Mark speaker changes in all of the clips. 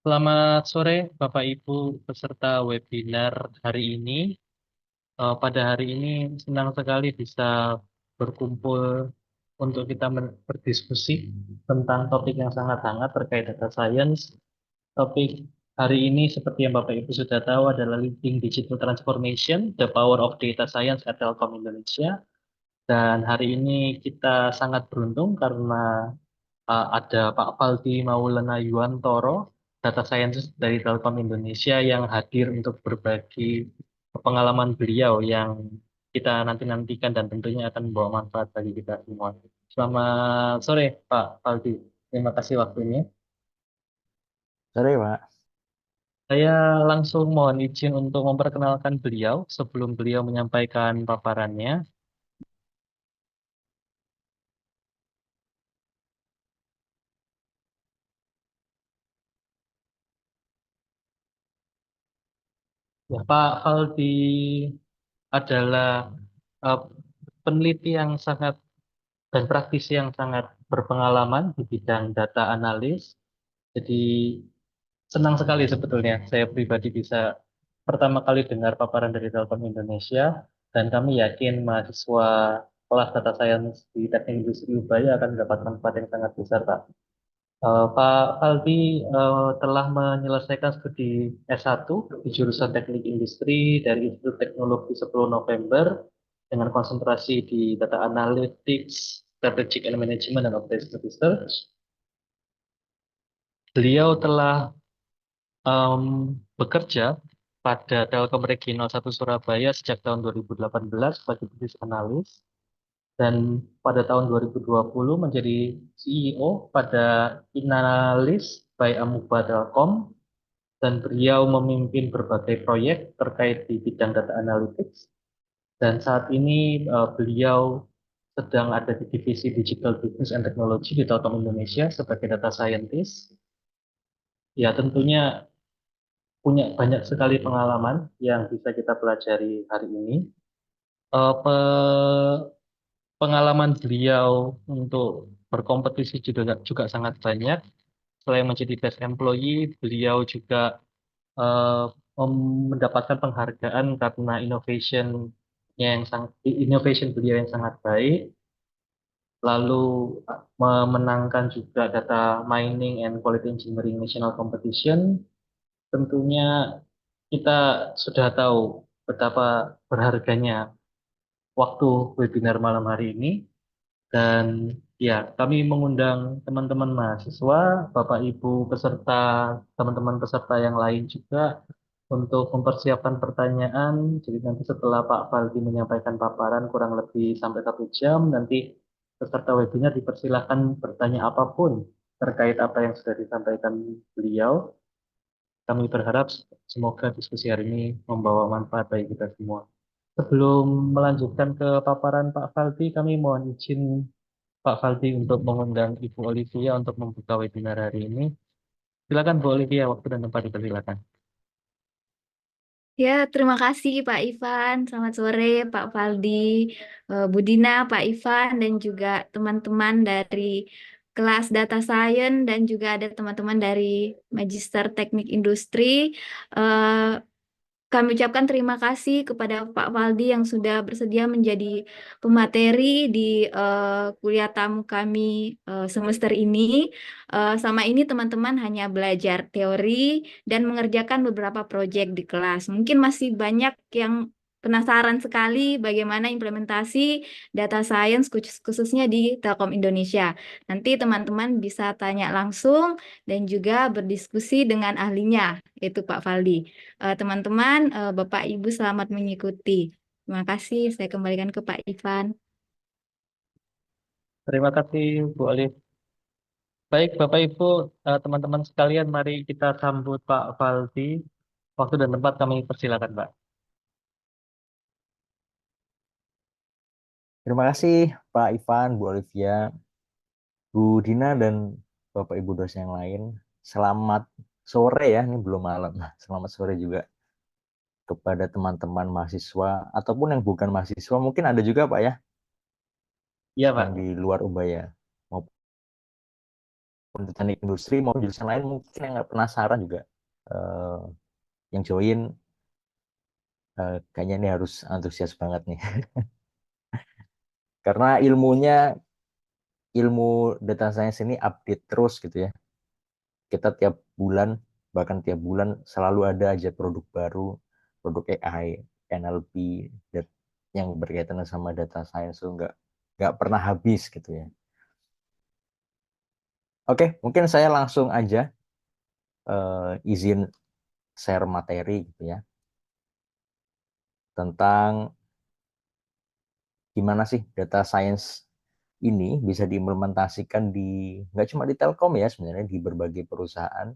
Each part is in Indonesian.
Speaker 1: Selamat sore, Bapak Ibu peserta webinar hari ini. Pada hari ini senang sekali bisa berkumpul untuk kita berdiskusi tentang topik yang sangat hangat terkait data science. Topik hari ini seperti yang Bapak Ibu sudah tahu adalah Leading Digital Transformation, The Power of Data Science at Telkom Indonesia. Dan hari ini kita sangat beruntung karena ada Pak Faldi Maulana Yuwantoro, data scientist dari Telkom Indonesia yang hadir untuk berbagi pengalaman beliau yang kita nanti-nantikan dan tentunya akan membawa manfaat bagi kita semua. Selamat sore, Pak Faldi. Terima kasih waktunya.
Speaker 2: Sore, Pak.
Speaker 1: Saya langsung mohon izin untuk memperkenalkan beliau sebelum beliau menyampaikan paparannya. Ya, Pak Faldi adalah eh, peneliti yang sangat dan praktisi yang sangat berpengalaman di bidang data analis. Jadi senang sekali sebetulnya saya pribadi bisa pertama kali dengar paparan dari Telkom Indonesia dan kami yakin mahasiswa kelas data science di Teknik Industri Ubaya akan mendapat manfaat yang sangat besar, Pak. Pak Aldi telah menyelesaikan studi S1 di jurusan Teknik Industri dari Institut Teknologi 10 November dengan konsentrasi di Data Analytics, Strategic and Management, dan Operational Research. Beliau telah em, bekerja pada Telkom Regional 1 Surabaya sejak tahun 2018 sebagai bisnis analis dan pada tahun 2020 menjadi CEO pada Inalis by Amuba Telkom dan beliau memimpin berbagai proyek terkait di bidang data analytics dan saat ini beliau sedang ada di divisi Digital Business and Technology di Telkom Indonesia sebagai data scientist. Ya tentunya punya banyak sekali pengalaman yang bisa kita pelajari hari ini. Pengalaman beliau untuk berkompetisi juga sangat banyak. Selain menjadi best employee, beliau juga eh, mendapatkan penghargaan karena innovation beliau yang sangat baik. Lalu memenangkan juga data mining and quality engineering national competition. Tentunya kita sudah tahu betapa berharganya waktu webinar malam hari ini. Dan ya, kami mengundang teman-teman mahasiswa, Bapak Ibu peserta, teman-teman peserta yang lain juga untuk mempersiapkan pertanyaan. Jadi nanti setelah Pak Faldi menyampaikan paparan kurang lebih sampai 1 jam, nanti peserta webinar dipersilahkan bertanya apapun terkait apa yang sudah disampaikan beliau. Kami berharap semoga diskusi hari ini membawa manfaat bagi kita semua. Sebelum melanjutkan ke paparan Pak Faldi, kami mohon izin Pak Faldi untuk mengundang Ibu Olivia untuk membuka webinar hari ini. Silakan Bu Olivia, waktu dan tempat dipersilakan.
Speaker 3: Ya, terima kasih Pak Ivan. Selamat sore Pak Faldi, Bu Dina, Pak Ivan, dan juga teman-teman dari kelas Data Science dan juga ada teman-teman dari Magister Teknik Industri. Eh, Kami ucapkan terima kasih kepada Pak Faldi yang sudah bersedia menjadi pemateri di kuliah tamu kami semester ini. Sama ini teman-teman hanya belajar teori dan mengerjakan beberapa proyek di kelas. Mungkin masih banyak yang penasaran sekali bagaimana implementasi data science khususnya di Telkom Indonesia. Nanti teman-teman bisa tanya langsung dan juga berdiskusi dengan ahlinya, yaitu Pak Faldi. Teman-teman, Bapak Ibu selamat mengikuti. Terima kasih, saya kembalikan ke Pak Ivan.
Speaker 1: Terima kasih Bu Olive. Baik Bapak Ibu, teman-teman sekalian, mari kita sambut Pak Faldi. Waktu dan tempat kami persilakan, Pak.
Speaker 2: Terima kasih Pak Ivan, Bu Olivia, Bu Dina, dan Bapak Ibu dosen yang lain. Selamat sore ya, ini belum malam. Selamat sore juga kepada teman-teman mahasiswa ataupun yang bukan mahasiswa. Mungkin ada juga Pak ya,
Speaker 1: Iya,
Speaker 2: yang
Speaker 1: Pak.
Speaker 2: di luar Ubaya maupun maupun teknik industri mau jurusan lain mungkin yang nggak penasaran juga yang join kayaknya ini harus antusias banget nih karena ilmu data science ini update terus gitu ya. Kita tiap bulan bahkan tiap bulan selalu ada aja produk baru, produk AI, NLP yang berkaitan sama data science itu nggak pernah habis gitu ya. Oke, mungkin saya langsung aja izin share materi gitu ya tentang gimana sih data science ini bisa diimplementasikan di nggak cuma di Telkom ya sebenarnya di berbagai perusahaan,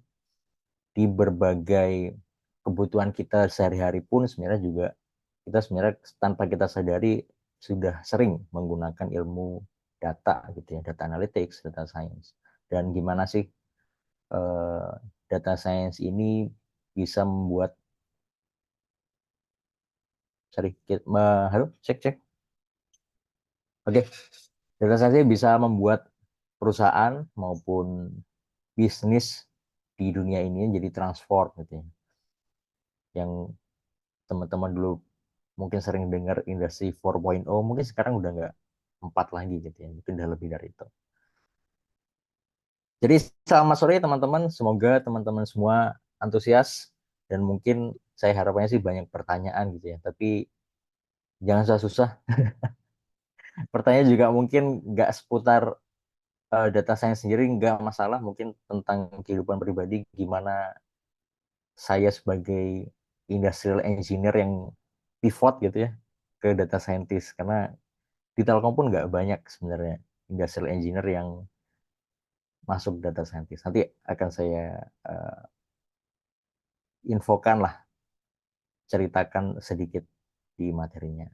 Speaker 2: di berbagai kebutuhan kita sehari-hari pun sebenarnya juga kita sebenarnya tanpa kita sadari sudah sering menggunakan ilmu data gitu ya, data analytics, data science. Dan gimana sih eh, data science ini bisa membuat sedikit halo cek cek. Oke, data science ini bisa membuat perusahaan maupun bisnis di dunia ini jadi transform gitu ya. Yang teman-teman dulu mungkin sering dengar industri 4.0 mungkin sekarang udah nggak 4 lagi gitu ya, mungkin udah lebih dari itu. Jadi selamat sore teman-teman, semoga teman-teman semua antusias dan mungkin saya harapannya sih banyak pertanyaan gitu ya, tapi jangan susah-susah. Pertanyaan juga mungkin nggak seputar data science sendiri, nggak masalah, mungkin tentang kehidupan pribadi, gimana saya sebagai industrial engineer yang pivot gitu ya ke data scientist, karena di Telkom pun nggak banyak sebenarnya industrial engineer yang masuk data scientist. Nanti akan saya infokan lah, ceritakan sedikit di materinya.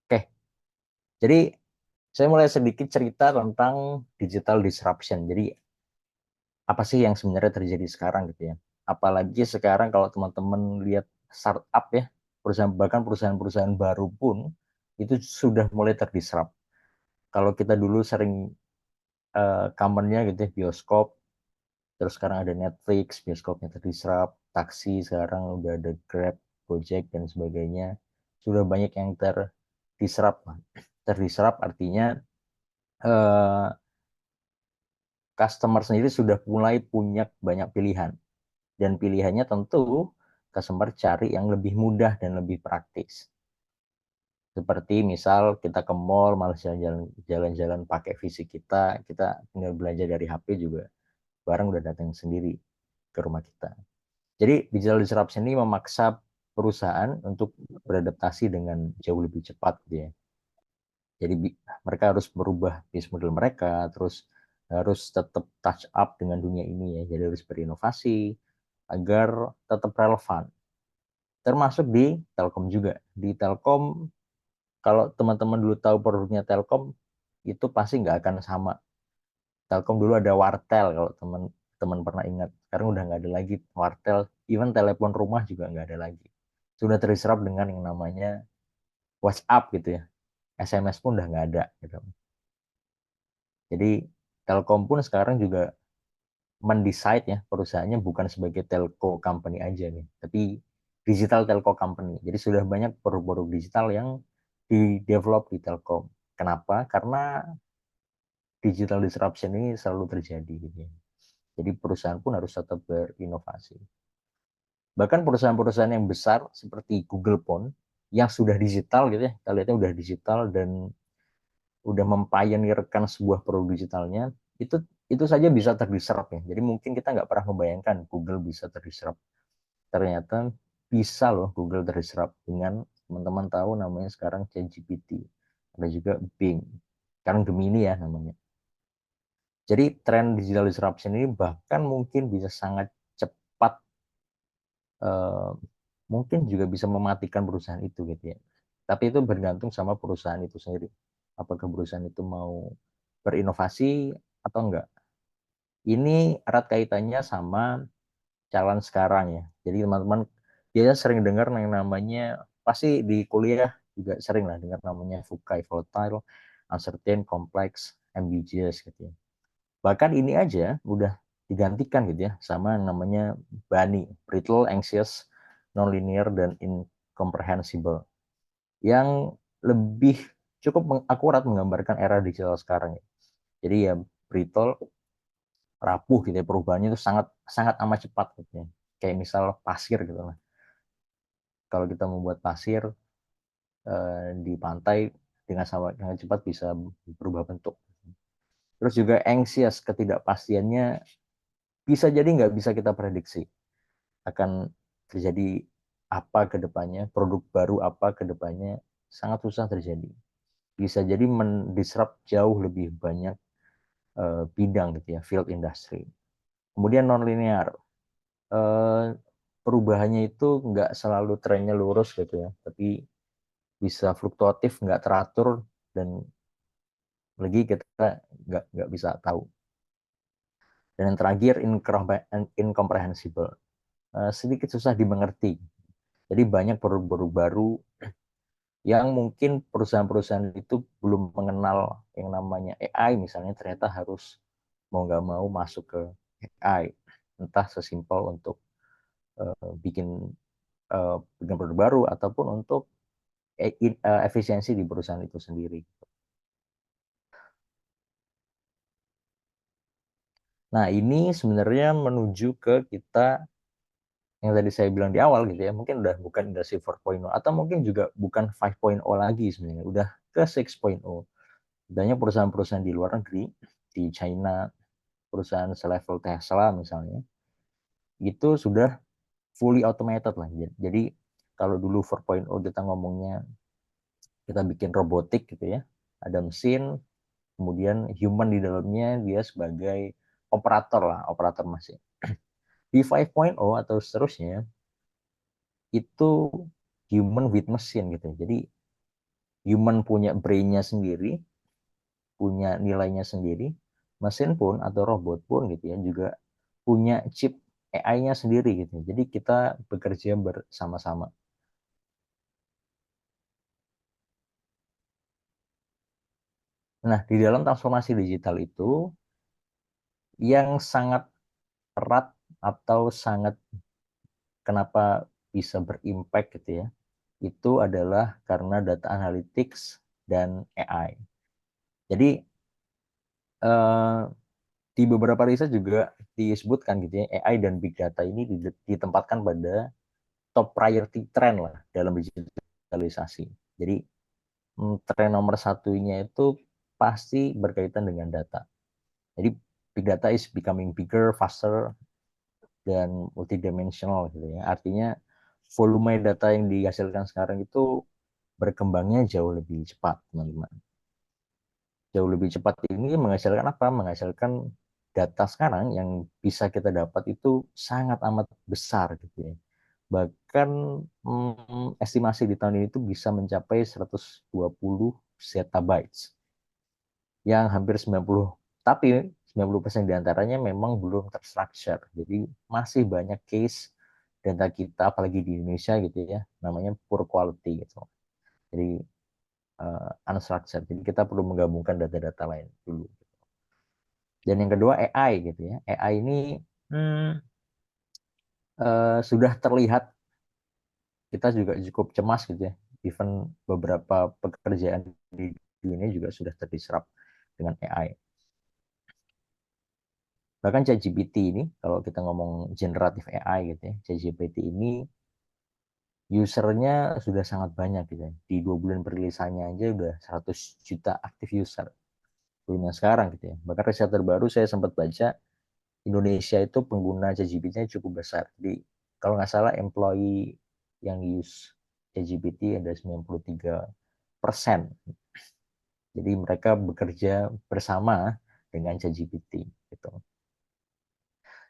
Speaker 2: Oke, jadi saya mulai sedikit cerita tentang digital disruption. Jadi apa sih yang sebenarnya terjadi sekarang gitu ya? Apalagi sekarang kalau teman-teman lihat startup ya, perusahaan bahkan perusahaan-perusahaan baru pun itu sudah mulai terdisrupt. Kalau kita dulu sering common-nya gitu ya, bioskop, terus sekarang ada Netflix, bioskopnya terdisrupt, taksi sekarang udah ada Grab, Gojek dan sebagainya. Sudah banyak yang terdisrupt. Terdisrupt artinya eh, customer sendiri sudah mulai punya banyak pilihan. Dan pilihannya tentu customer cari yang lebih mudah dan lebih praktis. Seperti misal kita ke mall, malah jalan-jalan pakai fisik kita tinggal belanja dari HP juga, barang udah datang sendiri ke rumah kita. Jadi digital disruption ini memaksa perusahaan untuk beradaptasi dengan jauh lebih cepat gitu ya. Jadi mereka harus merubah bisnis model mereka, terus harus tetap touch up dengan dunia ini ya. Jadi harus berinovasi agar tetap relevan. Termasuk di Telkom juga. Di Telkom, kalau teman-teman dulu tahu produknya Telkom, itu pasti nggak akan sama. Telkom dulu ada Wartel, kalau teman-teman pernah ingat. Sekarang udah nggak ada lagi Wartel. Even telepon rumah juga nggak ada lagi. Sudah terserap dengan yang namanya WhatsApp gitu ya. SMS pun udah nggak ada gitu. Jadi Telkom pun sekarang juga mendesain ya perusahaannya bukan sebagai telco company aja nih, tapi digital telco company. Jadi sudah banyak produk-produk digital yang di-develop di Telkom. Kenapa? Karena digital disruption ini selalu terjadi gitu ya. Jadi perusahaan pun harus tetap berinovasi. Bahkan perusahaan-perusahaan yang besar seperti Google pun yang sudah digital gitu ya, kita lihatnya udah digital dan udah mempionirkan sebuah produk digitalnya, itu saja bisa terdisrupt ya. Jadi mungkin kita nggak pernah membayangkan Google bisa terdisrupt. Ternyata bisa loh Google terdisrupt dengan teman-teman tahu namanya sekarang ChatGPT. Ada juga Bing. Sekarang Gemini ya namanya. Jadi tren digital disruption ini bahkan mungkin bisa sangat cepat eh, mungkin juga bisa mematikan perusahaan itu gitu ya. Tapi itu bergantung sama perusahaan itu sendiri. Apakah perusahaan itu mau berinovasi atau enggak. Ini erat kaitannya sama calon sekarang ya. Jadi teman-teman biasanya sering dengar yang namanya, pasti di kuliah juga sering lah dengar namanya VUCA, volatile uncertain, complex, ambiguous gitu ya. Bahkan ini aja udah digantikan gitu ya sama yang namanya BANI, brittle, anxious, nonlinear, dan incomprehensible, yang lebih cukup akurat menggambarkan era digital sekarang ya. Jadi ya brittle, rapuh gitu ya, perubahannya itu sangat sangat amat cepat gitu ya. Kayak misal pasir gitu lah. Kalau kita membuat pasir di pantai dengan sangat cepat bisa berubah bentuk. Terus juga anxious, ketidakpastiannya bisa jadi nggak bisa kita prediksi akan terjadi apa ke depannya, produk baru apa ke depannya, sangat susah terjadi. Bisa jadi mendisrupt jauh lebih banyak bidang gitu ya, field industry. Kemudian non-linear, perubahannya itu nggak selalu trennya lurus gitu ya, tapi bisa fluktuatif, nggak teratur, dan lagi kita nggak bisa tahu. Dan yang terakhir incomprehensible, sedikit susah dimengerti. Jadi banyak produk baru yang mungkin perusahaan-perusahaan itu belum mengenal yang namanya AI misalnya, ternyata harus mau nggak mau masuk ke AI, entah sesimpel untuk bikin produk baru ataupun untuk efisiensi di perusahaan itu sendiri. Nah, ini sebenarnya menuju ke kita yang tadi saya bilang di awal gitu ya, mungkin udah bukan industri 4.0 atau mungkin juga bukan 5.0 lagi sebenarnya, udah ke 6.0. Banyak perusahaan-perusahaan di luar negeri, di China, perusahaan selevel Tesla misalnya, itu sudah fully automated lah. Jadi kalau dulu 4.0 kita ngomongnya kita bikin robotik gitu ya, ada mesin, kemudian human di dalamnya, dia sebagai operator lah, operator mesin. Di 5.0 atau seterusnya itu human with machine gitu. Jadi human punya brain-nya sendiri, punya nilainya sendiri, mesin pun atau robot pun gitu ya juga punya chip AI-nya sendiri gitu. Jadi kita bekerja bersama-sama. Nah, di dalam transformasi digital itu yang sangat erat atau sangat kenapa bisa berimpact gitu ya, itu adalah karena data analytics dan AI. Jadi di beberapa riset juga disebutkan gitu ya, AI dan big data ini ditempatkan pada top priority trend lah dalam digitalisasi. Jadi tren nomor satunya itu pasti berkaitan dengan data. Jadi big data is becoming bigger, faster, dan multidimensional gitu ya. Artinya volume data yang dihasilkan sekarang itu berkembangnya jauh lebih cepat, teman-teman. Jauh lebih cepat ini menghasilkan apa? Menghasilkan data sekarang yang bisa kita dapat itu sangat amat besar gitu ya. Bahkan estimasi di tahun ini itu bisa mencapai 120 zettabytes yang hampir 90, tapi 90% diantaranya memang belum terstructure. Jadi masih banyak case data kita, apalagi di Indonesia gitu ya, namanya poor quality gitu. Jadi unstructured. Jadi kita perlu menggabungkan data-data lain dulu. Dan yang kedua AI gitu ya. AI ini sudah terlihat kita juga cukup cemas gitu ya. Even beberapa pekerjaan di dunia juga sudah terdisrupt dengan AI. Bahkan ChatGPT ini, kalau kita ngomong generative AI gitu ya, ChatGPT ini usernya sudah sangat banyak gitu ya. Di 2 bulan perilisannya aja udah 100 juta aktif user. Dunia sekarang gitu ya. Bahkan riset terbaru saya sempat baca, Indonesia itu pengguna ChatGPT-nya cukup besar. Jadi kalau nggak salah employee yang use ChatGPT ada 93%. Jadi mereka bekerja bersama dengan ChatGPT gitu.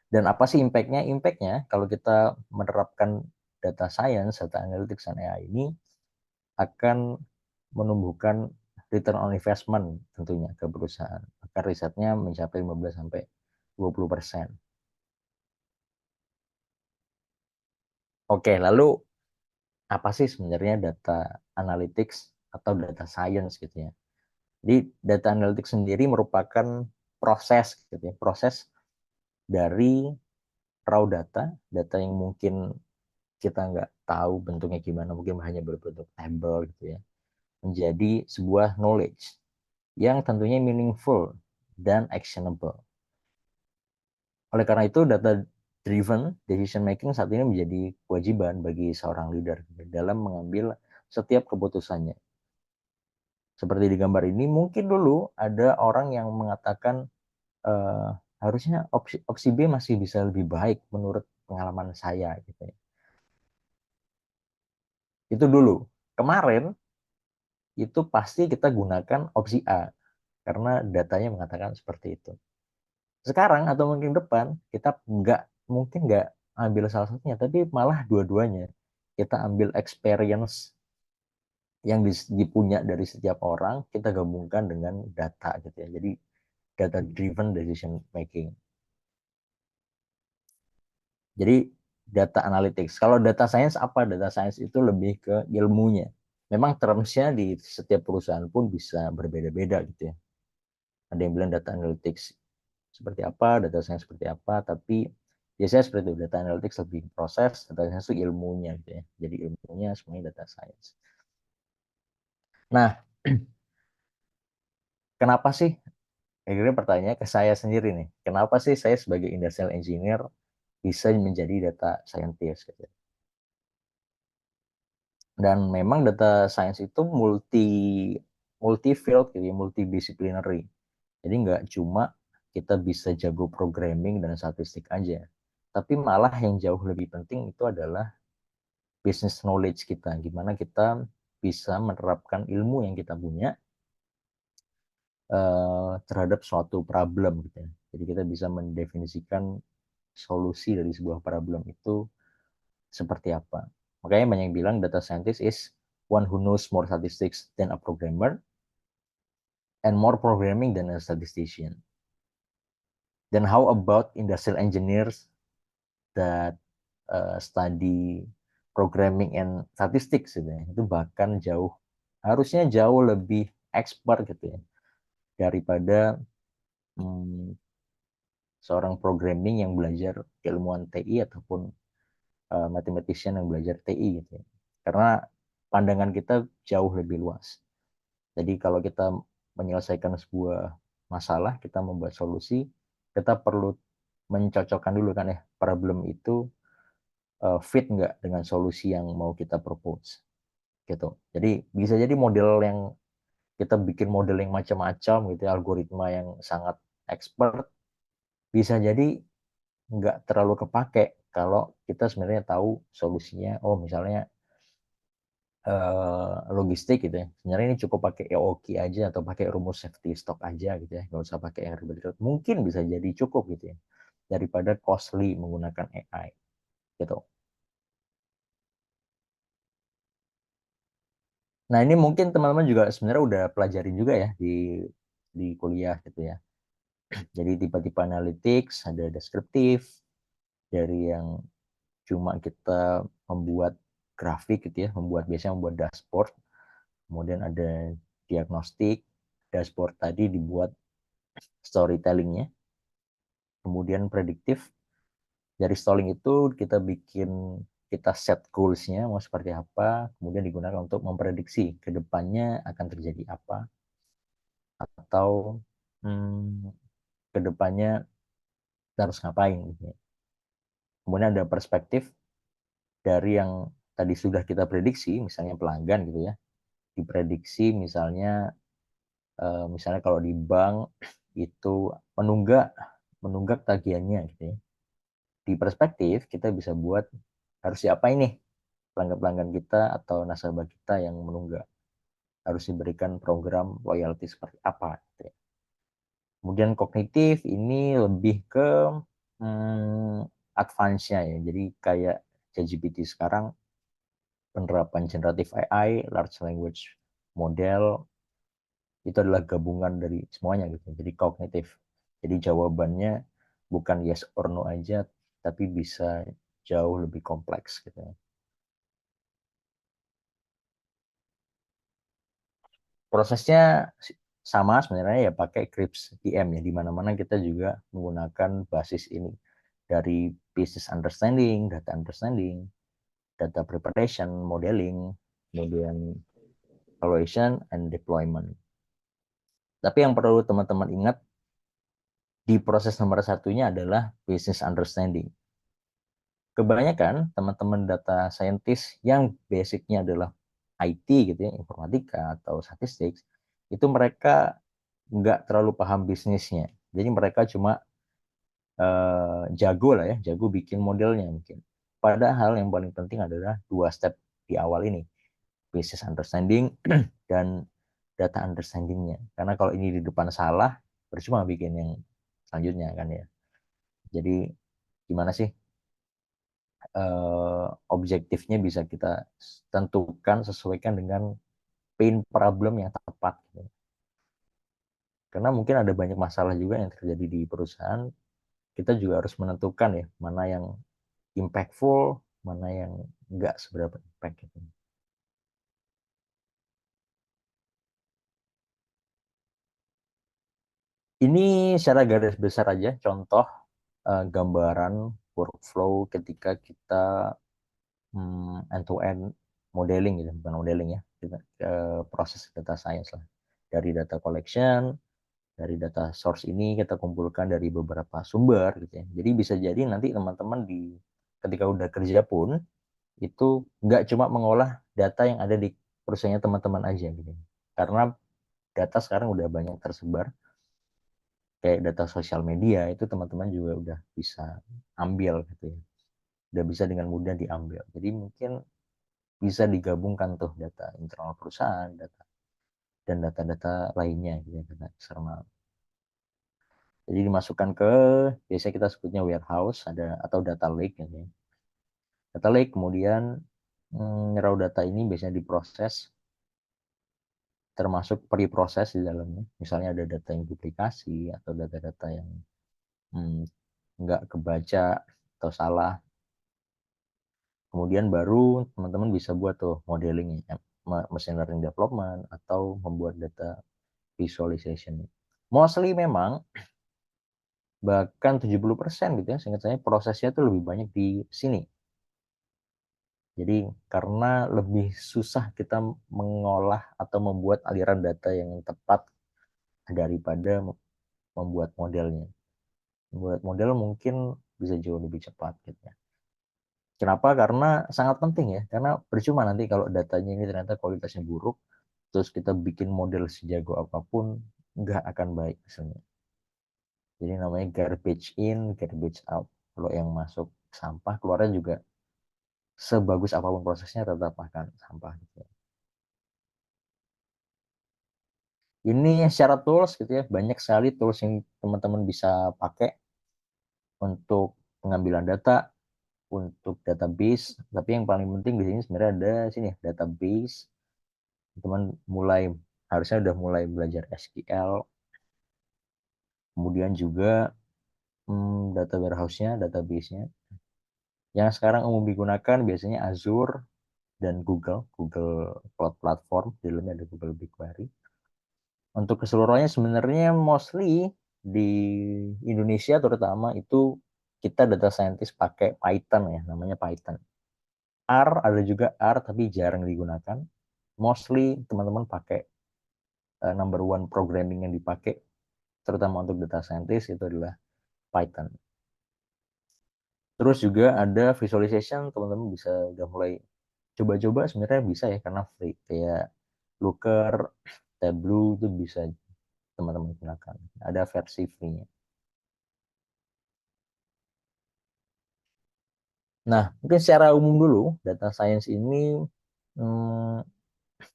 Speaker 2: Dan apa sih impact-nya? Impact-nya kalau kita menerapkan data science, data analytics, dan AI ini akan menumbuhkan return on investment tentunya ke perusahaan. Maka risetnya mencapai 15-20%. Oke, lalu apa sih sebenarnya data analytics atau data science gitu ya? Jadi data analytics sendiri merupakan proses gitu ya, proses dari raw data, data yang mungkin kita nggak tahu bentuknya gimana, mungkin hanya berbentuk table gitu ya, menjadi sebuah knowledge yang tentunya meaningful dan actionable. Oleh karena itu, data driven decision making saat ini menjadi kewajiban bagi seorang leader dalam mengambil setiap keputusannya. Seperti di gambar ini, mungkin dulu ada orang yang mengatakan harusnya opsi B masih bisa lebih baik menurut pengalaman saya gitu ya. Itu dulu. Kemarin itu pasti kita gunakan opsi A karena datanya mengatakan seperti itu. Sekarang atau mungkin depan kita mungkin nggak ambil salah satunya, tapi malah dua-duanya. Kita ambil experience yang dipunya dari setiap orang, kita gabungkan dengan data gitu ya. Jadi data driven decision making. Jadi data analytics. Kalau data science apa? Data science itu lebih ke ilmunya. Memang termsnya di setiap perusahaan pun bisa berbeda-beda gitu ya. Ada yang bilang data analytics seperti apa, data science seperti apa, tapi biasanya seperti itu. Data analytics lebih proses, data science itu ilmunya gitu ya. Jadi ilmunya semuanya data science. Nah, kenapa sih? Akhirnya pertanyaannya ke saya sendiri nih. Kenapa sih saya sebagai industrial engineer bisa menjadi data scientist gitu. Dan memang data science itu multi field gitu ya, multidisciplinary. Jadi nggak cuma kita bisa jago programming dan statistik aja, tapi malah yang jauh lebih penting itu adalah business knowledge kita, gimana kita bisa menerapkan ilmu yang kita punya terhadap suatu problem gitu ya. Jadi kita bisa mendefinisikan solusi dari sebuah problem itu seperti apa. Makanya banyak yang bilang data scientist is one who knows more statistics than a programmer and more programming than a statistician. Then how about industrial engineers that study programming and statistics gitu ya. Itu bahkan harusnya jauh lebih expert gitu ya daripada seorang programming yang belajar ilmuwan TI ataupun mathematician yang belajar TI gitu ya. Karena pandangan kita jauh lebih luas. Jadi kalau kita menyelesaikan sebuah masalah, kita membuat solusi, kita perlu mencocokkan dulu kan ya, problem itu fit nggak dengan solusi yang mau kita propose gitu. Jadi bisa jadi model yang kita bikin model yang macam-macam gitu, algoritma yang sangat expert, bisa jadi nggak terlalu kepake kalau kita sebenarnya tahu solusinya. Oh misalnya logistik gitu ya. Sebenarnya ini cukup pakai EOQ aja atau pakai rumus safety stock aja gitu ya. Nggak usah pakai yang ribet-ribet. Mungkin bisa jadi cukup gitu ya. Daripada costly menggunakan AI gitu. Nah ini mungkin teman-teman juga sebenarnya udah pelajarin juga ya di kuliah gitu ya. Jadi tipe-tipe analytics, ada deskriptif, dari yang cuma kita membuat grafik gitu ya, biasanya membuat dashboard. Kemudian ada diagnostik, dashboard tadi dibuat storytellingnya, kemudian prediktif. Dari stalling itu kita set goals-nya mau seperti apa, kemudian digunakan untuk memprediksi ke depannya akan terjadi apa, atau ke depannya kita harus ngapain. Kemudian ada perspektif dari yang tadi sudah kita prediksi, misalnya pelanggan gitu ya, diprediksi misalnya kalau di bank itu menunggak tagihannya gitu ya. Di perspektif kita bisa buat harus siapa ini pelanggan-pelanggan kita atau nasabah kita yang menunggak, harus diberikan program loyalty seperti apa gitu ya. Kemudian kognitif ini lebih ke advance-nya ya, jadi kayak ChatGPT sekarang, penerapan generatif AI, large language model, itu adalah gabungan dari semuanya gitu. Jadi kognitif. Jadi jawabannya bukan yes or no aja, tapi bisa jauh lebih kompleks gitu. Prosesnya sama sebenarnya ya pakai Crips PM ya, di mana-mana kita juga menggunakan basis ini dari business understanding, data preparation, modeling, kemudian evaluation and deployment. Tapi yang perlu teman-teman ingat di proses nomor satunya adalah business understanding. Kebanyakan teman-teman data scientist yang basicnya adalah IT gitu ya, informatika atau statistik, itu mereka nggak terlalu paham bisnisnya. Jadi mereka cuma jago lah ya, jago bikin modelnya mungkin. Padahal yang paling penting adalah 2 step di awal ini, business understanding dan data understanding-nya. Karena kalau ini di depan salah, percuma bikin yang selanjutnya kan ya. Jadi gimana sih objektifnya bisa kita tentukan, sesuaikan dengan pain problem yang tepat. Karena mungkin ada banyak masalah juga yang terjadi di perusahaan, kita juga harus menentukan ya, mana yang impactful, mana yang enggak seberapa impact gitu. Ini secara garis besar aja contoh gambaran workflow ketika kita end-to-end modeling gitu, bukan modeling ya, proses data science lah. Dari data collection, dari data source ini kita kumpulkan dari beberapa sumber gitu ya. Jadi bisa jadi nanti teman-teman ketika udah kerja pun itu nggak cuma mengolah data yang ada di perusahaannya teman-teman aja gitu. Karena data sekarang udah banyak tersebar, kayak data sosial media itu teman-teman juga udah bisa ambil gitu ya. Udah bisa dengan mudah diambil. Jadi mungkin bisa digabungkan tuh data internal perusahaan, data dan data-data lainnya gitu ya, data eksternal. Jadi dimasukkan ke, biasanya kita sebutnya warehouse ada atau data lake gitu ya. Data lake kemudian raw data ini biasanya diproses, termasuk pre-proses di dalamnya. Misalnya ada data yang duplikasi atau data-data yang nggak kebaca atau salah. Kemudian baru teman-teman bisa buat tuh modeling machine learning development atau membuat data visualization. Mostly memang bahkan 70% gitu ya, seingat saya prosesnya tuh lebih banyak di sini. Jadi karena lebih susah kita mengolah atau membuat aliran data yang tepat daripada membuat modelnya. Membuat model mungkin bisa jauh lebih cepat gitu ya. Kenapa? Karena sangat penting ya. Karena percuma nanti kalau datanya ini ternyata kualitasnya buruk, terus kita bikin model sejago apapun, nggak akan baik hasilnya. Jadi namanya garbage in, garbage out. Kalau yang masuk sampah, keluarnya juga sebagus apapun prosesnya tetap akan sampah. Gitu ya. Ini secara tools gitu ya, banyak sekali tools yang teman-teman bisa pakai untuk pengambilan data, untuk database. Tapi yang paling penting di sini sebenarnya ada sini database. Teman harusnya udah mulai belajar SQL. Kemudian juga data warehouse-nya, database-nya. Yang sekarang umum digunakan biasanya Azure dan Google Cloud Platform, di dalamnya ada Google BigQuery. Untuk keseluruhannya sebenarnya mostly di Indonesia terutama itu kita data scientist pakai Python ya, namanya Python. R ada juga R tapi jarang digunakan. Mostly teman-teman pakai number one programming yang dipakai terutama untuk data scientist itu adalah Python. Terus juga ada visualization, teman-teman bisa udah mulai coba-coba sebenarnya bisa ya karena free, kayak Looker, Tableau itu bisa teman-teman gunakan. Ada versi free-nya. Nah, mungkin secara umum dulu data science ini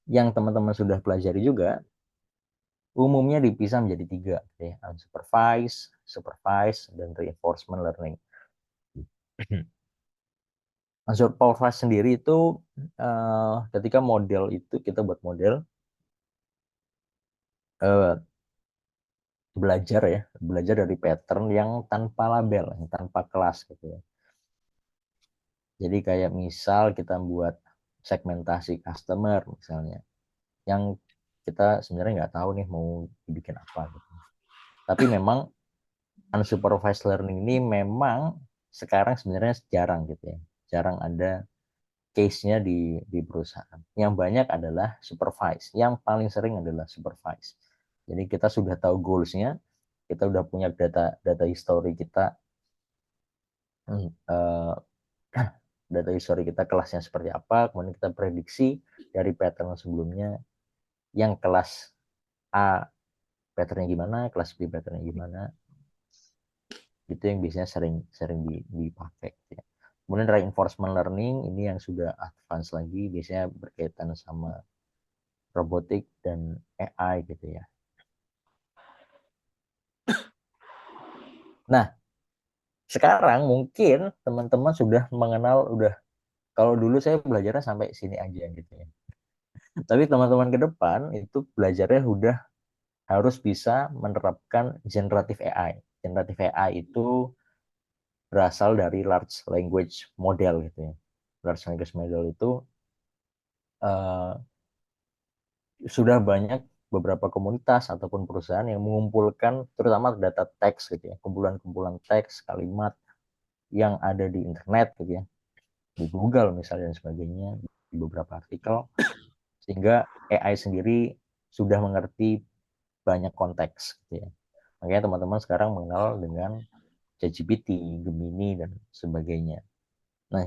Speaker 2: yang teman-teman sudah pelajari juga umumnya dipisah menjadi 3 ya, unsupervised, supervised, dan reinforcement learning. Unsupervised sendiri itu ketika model itu kita buat model belajar dari pattern yang tanpa label, yang tanpa kelas gitu ya. Jadi kayak misal kita buat segmentasi customer misalnya, yang kita sebenarnya nggak tahu nih mau dibikin apa gitu. Tapi memang unsupervised learning ini memang sekarang sebenarnya jarang gitu ya, jarang ada case-nya di perusahaan. Yang banyak adalah supervise, yang paling sering adalah supervise. Jadi kita sudah tahu goals-nya, kita udah punya data history kita, data history kita kelasnya seperti apa, kemudian kita prediksi dari pattern sebelumnya, yang kelas A patternnya gimana, kelas B patternnya gimana, itu yang biasanya sering dipakai ya. Kemudian reinforcement learning ini yang sudah advance lagi, biasanya berkaitan sama robotik dan AI gitu ya. Nah, sekarang mungkin teman-teman sudah mengenal, kalau dulu saya belajarnya sampai sini aja gitu ya. Tapi teman-teman ke depan itu belajarnya udah harus bisa menerapkan generative AI. Generative AI itu berasal dari large language model gitu ya. Large language model itu sudah banyak beberapa komunitas ataupun perusahaan yang mengumpulkan terutama data teks gitu ya, kumpulan-kumpulan teks, kalimat yang ada di internet gitu ya, di Google misalnya dan sebagainya, di beberapa artikel, sehingga AI sendiri sudah mengerti banyak konteks gitu ya. Makanya teman-teman sekarang mengenal dengan ChatGPT, Gemini dan sebagainya. Nah,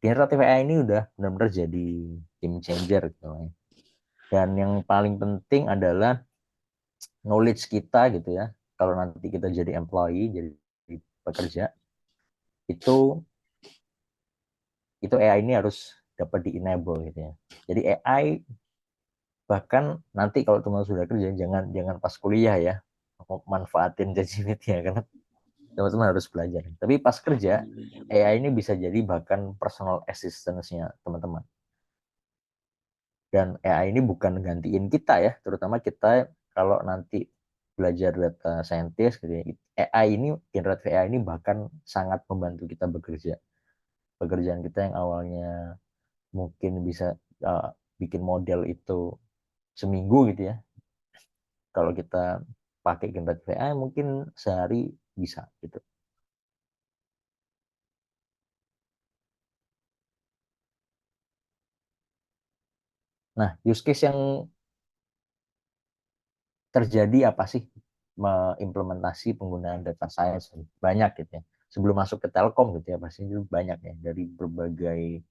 Speaker 2: generative AI ini udah benar-benar jadi game changer gitu ya. Dan yang paling penting adalah knowledge kita gitu ya. Kalau nanti kita jadi employee, jadi pekerja, itu AI ini harus dapat di-enable gitu ya. Jadi AI bahkan nanti kalau teman sudah kerja, jangan pas kuliah ya manfaatin ChatGPT ya, karena teman-teman harus belajar. Tapi pas kerja, AI ini bisa jadi bahkan personal assistance-nya teman-teman. Dan AI ini bukan gantiin kita ya, terutama kita kalau nanti belajar data scientist gitu ya. AI ini, generative AI ini bahkan sangat membantu kita bekerja. Pekerjaan kita yang awalnya mungkin bisa bikin model itu seminggu gitu ya. Kalau kita pakai generative AI mungkin sehari bisa gitu. Nah, use case yang terjadi apa sih mengimplementasi penggunaan data science? Banyak gitu ya. Sebelum masuk ke Telkom gitu ya, pasti itu banyak ya, dari berbagai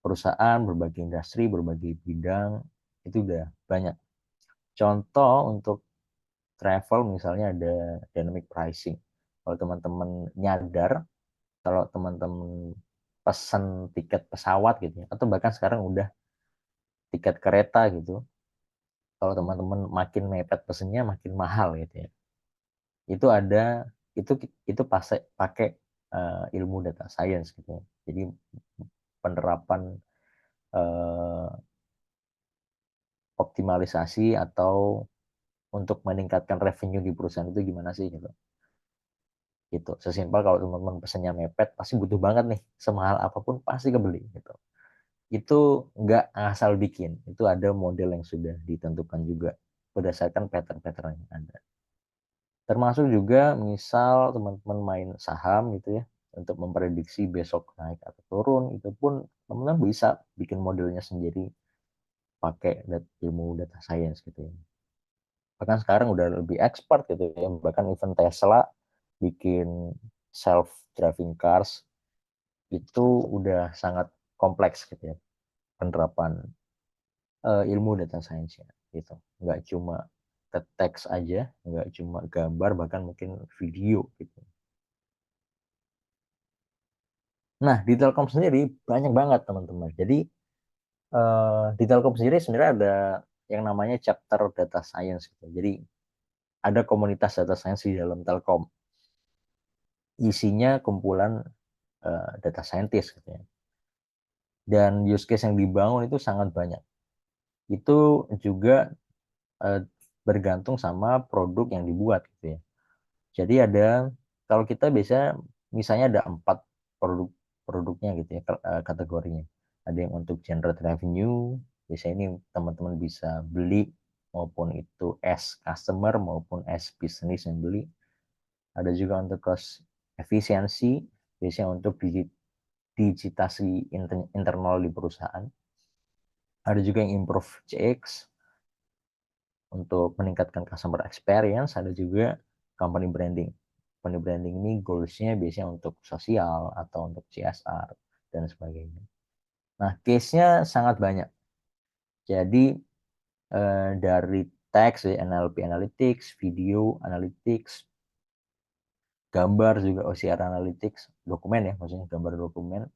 Speaker 2: perusahaan, berbagai industri, berbagai bidang, itu udah banyak. Contoh untuk travel misalnya ada dynamic pricing. Kalau teman-teman nyadar, kalau teman-teman pesan tiket pesawat gitu ya, atau bahkan sekarang udah tiket kereta gitu, kalau teman-teman makin mepet pesennya makin mahal gitu ya. Itu ada, itu pakai ilmu data science gitu ya. Jadi penerapan uh, optimalisasi atau untuk meningkatkan revenue di perusahaan itu gimana sih gitu. Gitu. Sesimpel kalau teman-teman pesennya mepet, pasti butuh banget nih, semahal apapun pasti kebeli gitu. Itu nggak asal bikin, itu ada model yang sudah ditentukan juga berdasarkan pattern-pattern yang ada. Termasuk juga misal teman-teman main saham gitu ya, untuk memprediksi besok naik atau turun, itu pun teman-teman bisa bikin modelnya sendiri pakai ilmu data science gitu ya. Bahkan sekarang udah lebih expert gitu ya, bahkan event Tesla bikin self driving cars itu udah sangat kompleks gitu ya penerapan ilmu data science ya gitu. Nggak cuma ke teks aja, nggak cuma gambar, bahkan mungkin video gitu. Nah, di Telkom sendiri banyak banget teman-teman. Jadi di Telkom sendiri sebenarnya ada yang namanya chapter data science gitu. Jadi ada komunitas data science di dalam Telkom. Isinya kumpulan data scientist gitu ya. Dan use case yang dibangun itu sangat banyak. Itu juga bergantung sama produk yang dibuat gitu ya. Jadi ada, kalau kita biasa misalnya ada 4 produknya gitu ya, kategorinya. Ada yang untuk generate revenue, biasanya ini teman-teman bisa beli maupun itu as customer maupun as business yang beli. Ada juga untuk cost efisiensi, biasanya untuk digitasi internal di perusahaan. Ada juga yang improve CX untuk meningkatkan customer experience. Ada juga company branding. Company branding ini goals-nya biasanya untuk sosial atau untuk CSR dan sebagainya. Nah, case-nya sangat banyak. Jadi dari teks, NLP Analytics, video Analytics, gambar juga OCR Analytics, dokumen ya, maksudnya gambar dokumen,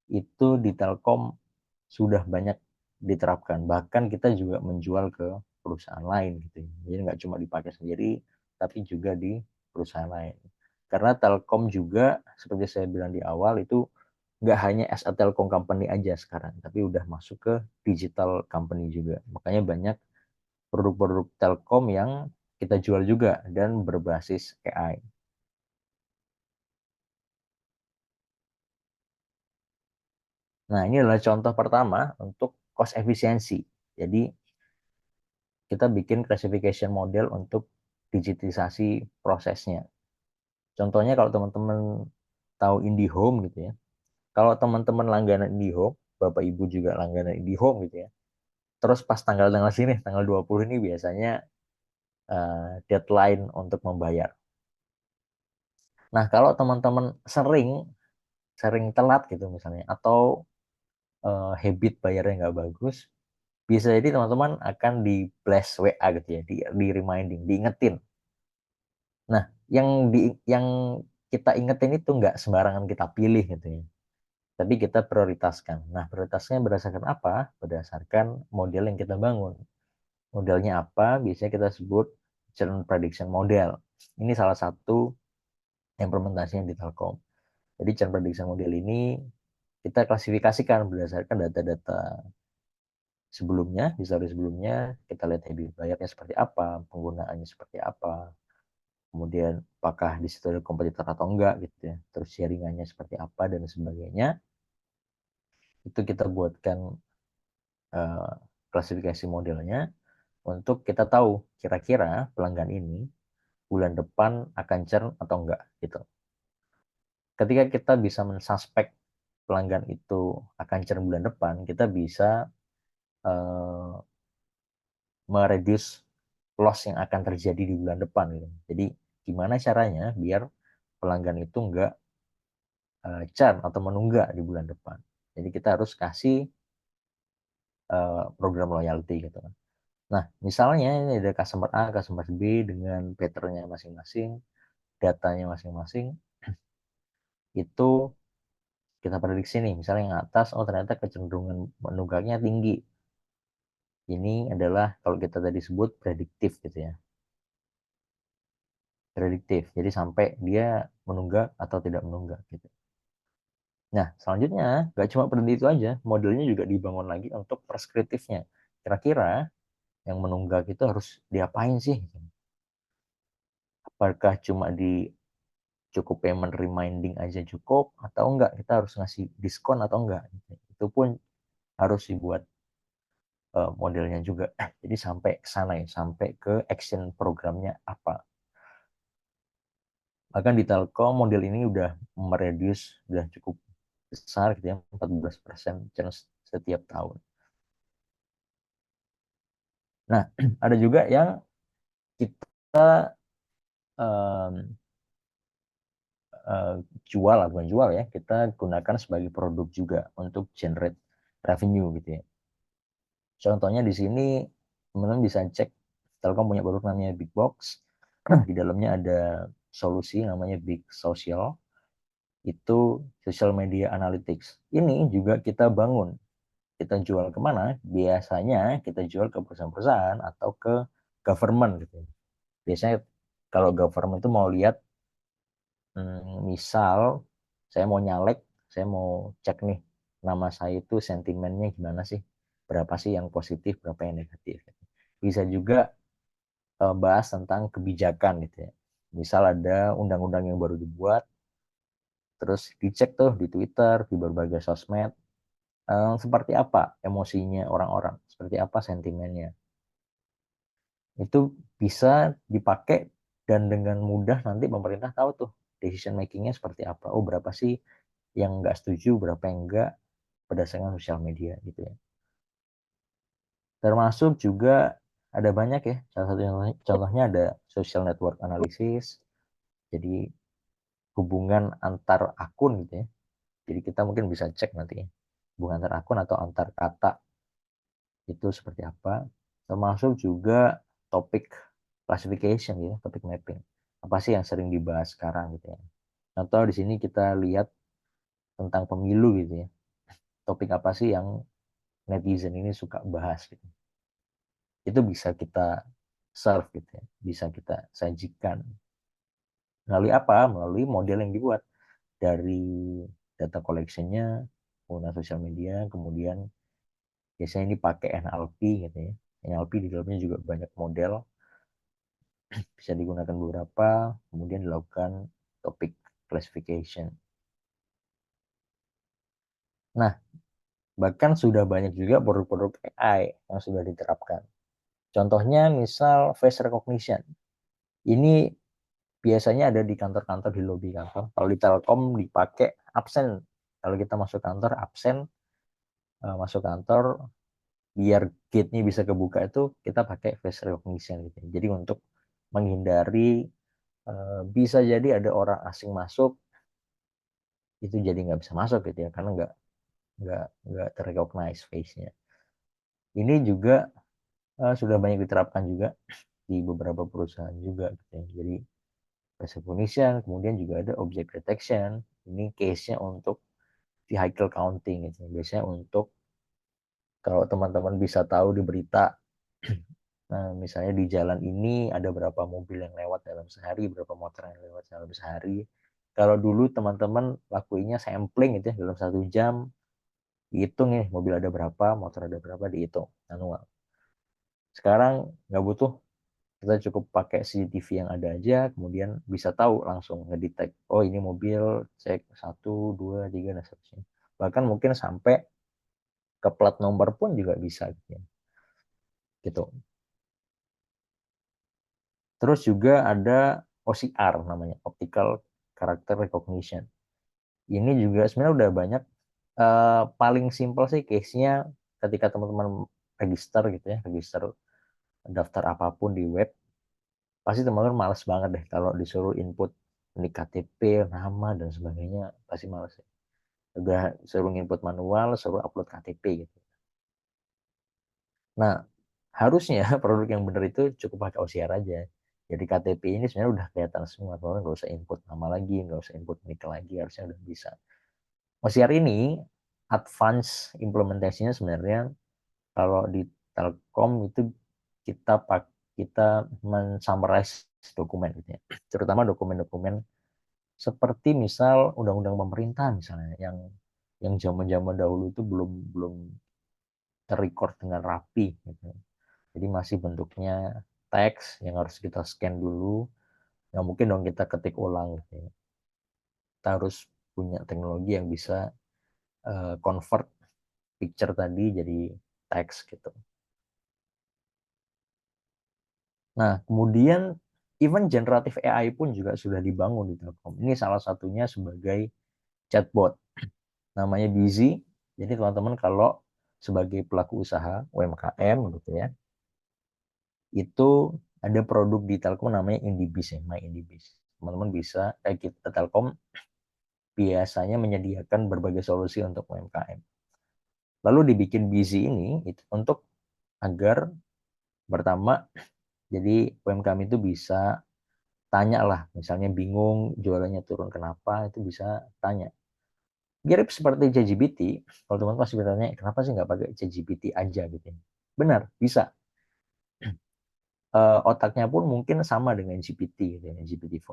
Speaker 2: itu di Telkom sudah banyak diterapkan. Bahkan kita juga menjual ke perusahaan lain gitu. Jadi nggak cuma dipakai sendiri, tapi juga di perusahaan lain. Karena Telkom juga, seperti saya bilang di awal, itu nggak hanya as a Telkom company aja sekarang, tapi udah masuk ke digital company juga. Makanya banyak produk-produk Telkom yang kita jual juga dan berbasis AI. Nah, ini adalah contoh pertama untuk cost efisiensi. Jadi, kita bikin classification model untuk digitalisasi prosesnya. Contohnya kalau teman-teman tahu IndiHome gitu ya. Kalau teman-teman langganan IndiHome, Bapak Ibu juga langganan IndiHome gitu ya. Terus pas tanggal-tanggal sini, tanggal 20 ini biasanya deadline untuk membayar. Nah, kalau teman-teman sering telat gitu misalnya, atau habit bayarnya nggak bagus, bisa jadi teman-teman akan di blast WA gitu ya, di reminding, diingetin. Nah, yang kita ingetin itu nggak sembarangan kita pilih gitu ya, tapi kita prioritaskan. Nah, prioritasnya berdasarkan apa? Berdasarkan model yang kita bangun. Modelnya apa? Biasanya kita sebut churn prediction model. Ini salah satu implementasinya di Telkom. Jadi churn prediction model ini kita klasifikasikan berdasarkan data-data sebelumnya, history sebelumnya, kita lihat habit bayarnya seperti apa, penggunaannya seperti apa, kemudian apakah di situ ada kompetitor atau enggak gitu ya, terus sharingannya seperti apa dan sebagainya. Itu kita buatkan klasifikasi modelnya untuk kita tahu kira-kira pelanggan ini bulan depan akan churn atau enggak gitu. Ketika kita bisa mensuspek pelanggan itu akan churn bulan depan, kita bisa mereduce loss yang akan terjadi di bulan depan gitu. Jadi gimana caranya biar pelanggan itu enggak churn atau menunggak di bulan depan. Jadi kita harus kasih program loyalty gitu kan. Nah, misalnya ini ada customer A, customer B dengan pattern-nya masing-masing, datanya masing-masing, itu kita prediksi nih, misalnya yang atas, oh ternyata kecenderungan menunggaknya tinggi. Ini adalah kalau kita tadi sebut prediktif gitu ya. Prediktif, jadi sampai dia menunggak atau tidak menunggak gitu. Nah, selanjutnya nggak cuma prediksi itu aja, modelnya juga dibangun lagi untuk preskriptifnya. Kira-kira yang menunggak itu harus diapain sih? Apakah cuma di cukup payment reminding aja cukup atau enggak, kita harus ngasih diskon atau enggak? Itu pun harus dibuat modelnya juga. Jadi sampai ke sana ya, sampai ke action programnya apa. Bahkan di Telkom model ini udah mereduce, udah cukup besar gitu ya, 14% churn setiap tahun. Nah, ada juga yang kita um, jual, bukan jual ya, kita gunakan sebagai produk juga untuk generate revenue gitu ya. Contohnya di sini teman-teman bisa cek Telkom punya produk namanya Big Box. Di dalamnya ada solusi namanya Big Social. Itu social media analytics. Ini juga kita bangun. Kita jual kemana? Biasanya kita jual ke perusahaan-perusahaan atau ke government gitu. Biasanya kalau government itu mau lihat, misal saya mau nyalek, saya mau cek nih nama saya itu sentimennya gimana sih, berapa sih yang positif, berapa yang negatif. Bisa juga bahas tentang kebijakan gitu ya. Misal ada undang-undang yang baru dibuat, terus dicek tuh di Twitter, di berbagai sosmed, seperti apa emosinya orang-orang, seperti apa sentimennya. itu bisa dipakai dan dengan mudah nanti pemerintah tahu tuh decision makingnya seperti apa. Oh, berapa sih yang nggak setuju, berapa yang enggak, berdasarkan sosial media gitu ya. Termasuk juga ada banyak ya, salah satu contohnya ada social network analysis, jadi hubungan antar akun gitu ya. Jadi kita mungkin bisa cek nanti hubungan antar akun atau antar kata itu seperti apa. Termasuk juga topik classification ya, topik mapping. Apa sih yang sering dibahas sekarang gitu ya. Contoh di sini kita lihat tentang pemilu gitu ya. Topik apa sih yang netizen ini suka bahas gitu. Itu bisa kita serve gitu ya, bisa kita sajikan. Melalui apa? Melalui model yang dibuat dari data collection-nya, pengguna sosial media, kemudian biasanya ini pakai NLP gitu ya. NLP di dalamnya juga banyak model, bisa digunakan beberapa, kemudian dilakukan topic classification. Nah, bahkan sudah banyak juga produk-produk AI yang sudah diterapkan. Contohnya misal face recognition. Ini biasanya ada di kantor-kantor, di lobi kantor. Kalau di Telkom dipakai absen. Kalau kita masuk kantor absen, masuk kantor biar gate-nya bisa kebuka itu kita pakai face recognition gitu. Jadi untuk menghindari bisa jadi ada orang asing masuk itu jadi nggak bisa masuk gitu ya karena nggak terrecognize face-nya. Ini juga sudah banyak diterapkan juga di beberapa perusahaan juga gitu ya. Jadi face recognition, kemudian juga ada object detection. Ini case-nya untuk vehicle counting gitu. Biasanya untuk kalau teman-teman bisa tahu di berita, nah, misalnya di jalan ini ada berapa mobil yang lewat dalam sehari, berapa motor yang lewat dalam sehari. Kalau dulu teman-teman lakuinnya sampling gitu ya, dalam 1 jam, dihitung nih mobil ada berapa, motor ada berapa, dihitung manual. Sekarang nggak butuh, kita cukup pakai CCTV yang ada aja, kemudian bisa tahu langsung ngedetect, oh ini mobil, cek 1, 2, 3, dan seterusnya. Bahkan mungkin sampai ke plat nomor pun juga bisa gitu ya. Gitu. Terus juga ada OCR namanya, Optical Character Recognition. Ini juga sebenarnya udah banyak. Paling simpel sih case-nya ketika teman-teman register gitu ya, register daftar apapun di web, pasti teman-teman males banget deh kalau disuruh input ini KTP, nama, dan sebagainya, pasti males ya. Udah suruh input manual, suruh upload KTP gitu. Nah, harusnya produk yang benar itu cukup pakai OCR aja. Jadi KTP ini sebenarnya udah kelihatan semua, teman-teman nggak usah input nama lagi, nggak usah input nik lagi, harusnya udah bisa. OCR ini advance implementasinya sebenarnya kalau di Telkom itu kita mensummarize dokumen gitu ya. Terutama dokumen-dokumen seperti misal undang-undang pemerintah misalnya yang zaman-zaman dahulu itu belum belum terrecord dengan rapi gitu. Jadi masih bentuknya teks yang harus kita scan dulu. Nggak mungkin dong kita ketik ulang gitu ya. Kita harus punya teknologi yang bisa convert picture tadi jadi teks gitu. Nah, kemudian even generative AI pun juga sudah dibangun di Telkom. Ini salah satunya sebagai chatbot. Namanya Busy. Jadi teman-teman kalau sebagai pelaku usaha UMKM gitu ya, itu ada produk di Telkom namanya IndiBiz ya, My IndiBiz. Teman-teman bisa, kita Telkom biasanya menyediakan berbagai solusi untuk UMKM. Lalu dibikin Busy ini itu untuk agar pertama, jadi UMKM itu bisa tanya lah, misalnya bingung jualannya turun kenapa, itu bisa tanya. Mirip seperti ChatGPT, kalau teman-teman pasti bertanya, kenapa sih nggak pakai ChatGPT aja gitu. Benar, bisa. Otaknya pun mungkin sama dengan GPT, gitu ya, GPT-4.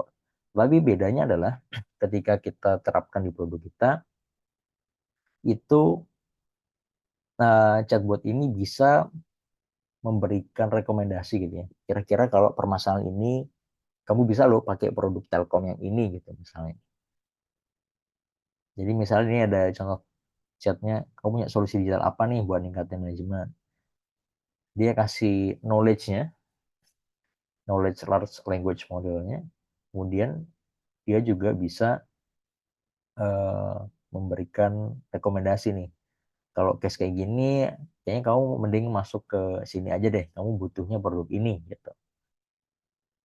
Speaker 2: Tapi bedanya adalah ketika kita terapkan di produk kita, itu chatbot ini bisa memberikan rekomendasi gitu ya. Kira-kira kalau permasalahan ini, kamu bisa loh pakai produk Telkom yang ini gitu misalnya. Jadi misalnya ini ada contoh chatnya, kamu punya solusi digital apa nih buat ningkatin manajemen. Dia kasih knowledge-nya, knowledge large language modelnya, kemudian dia juga bisa memberikan rekomendasi nih. Kalau case kayak gini, kayaknya kamu mending masuk ke sini aja deh. Kamu butuhnya produk ini gitu.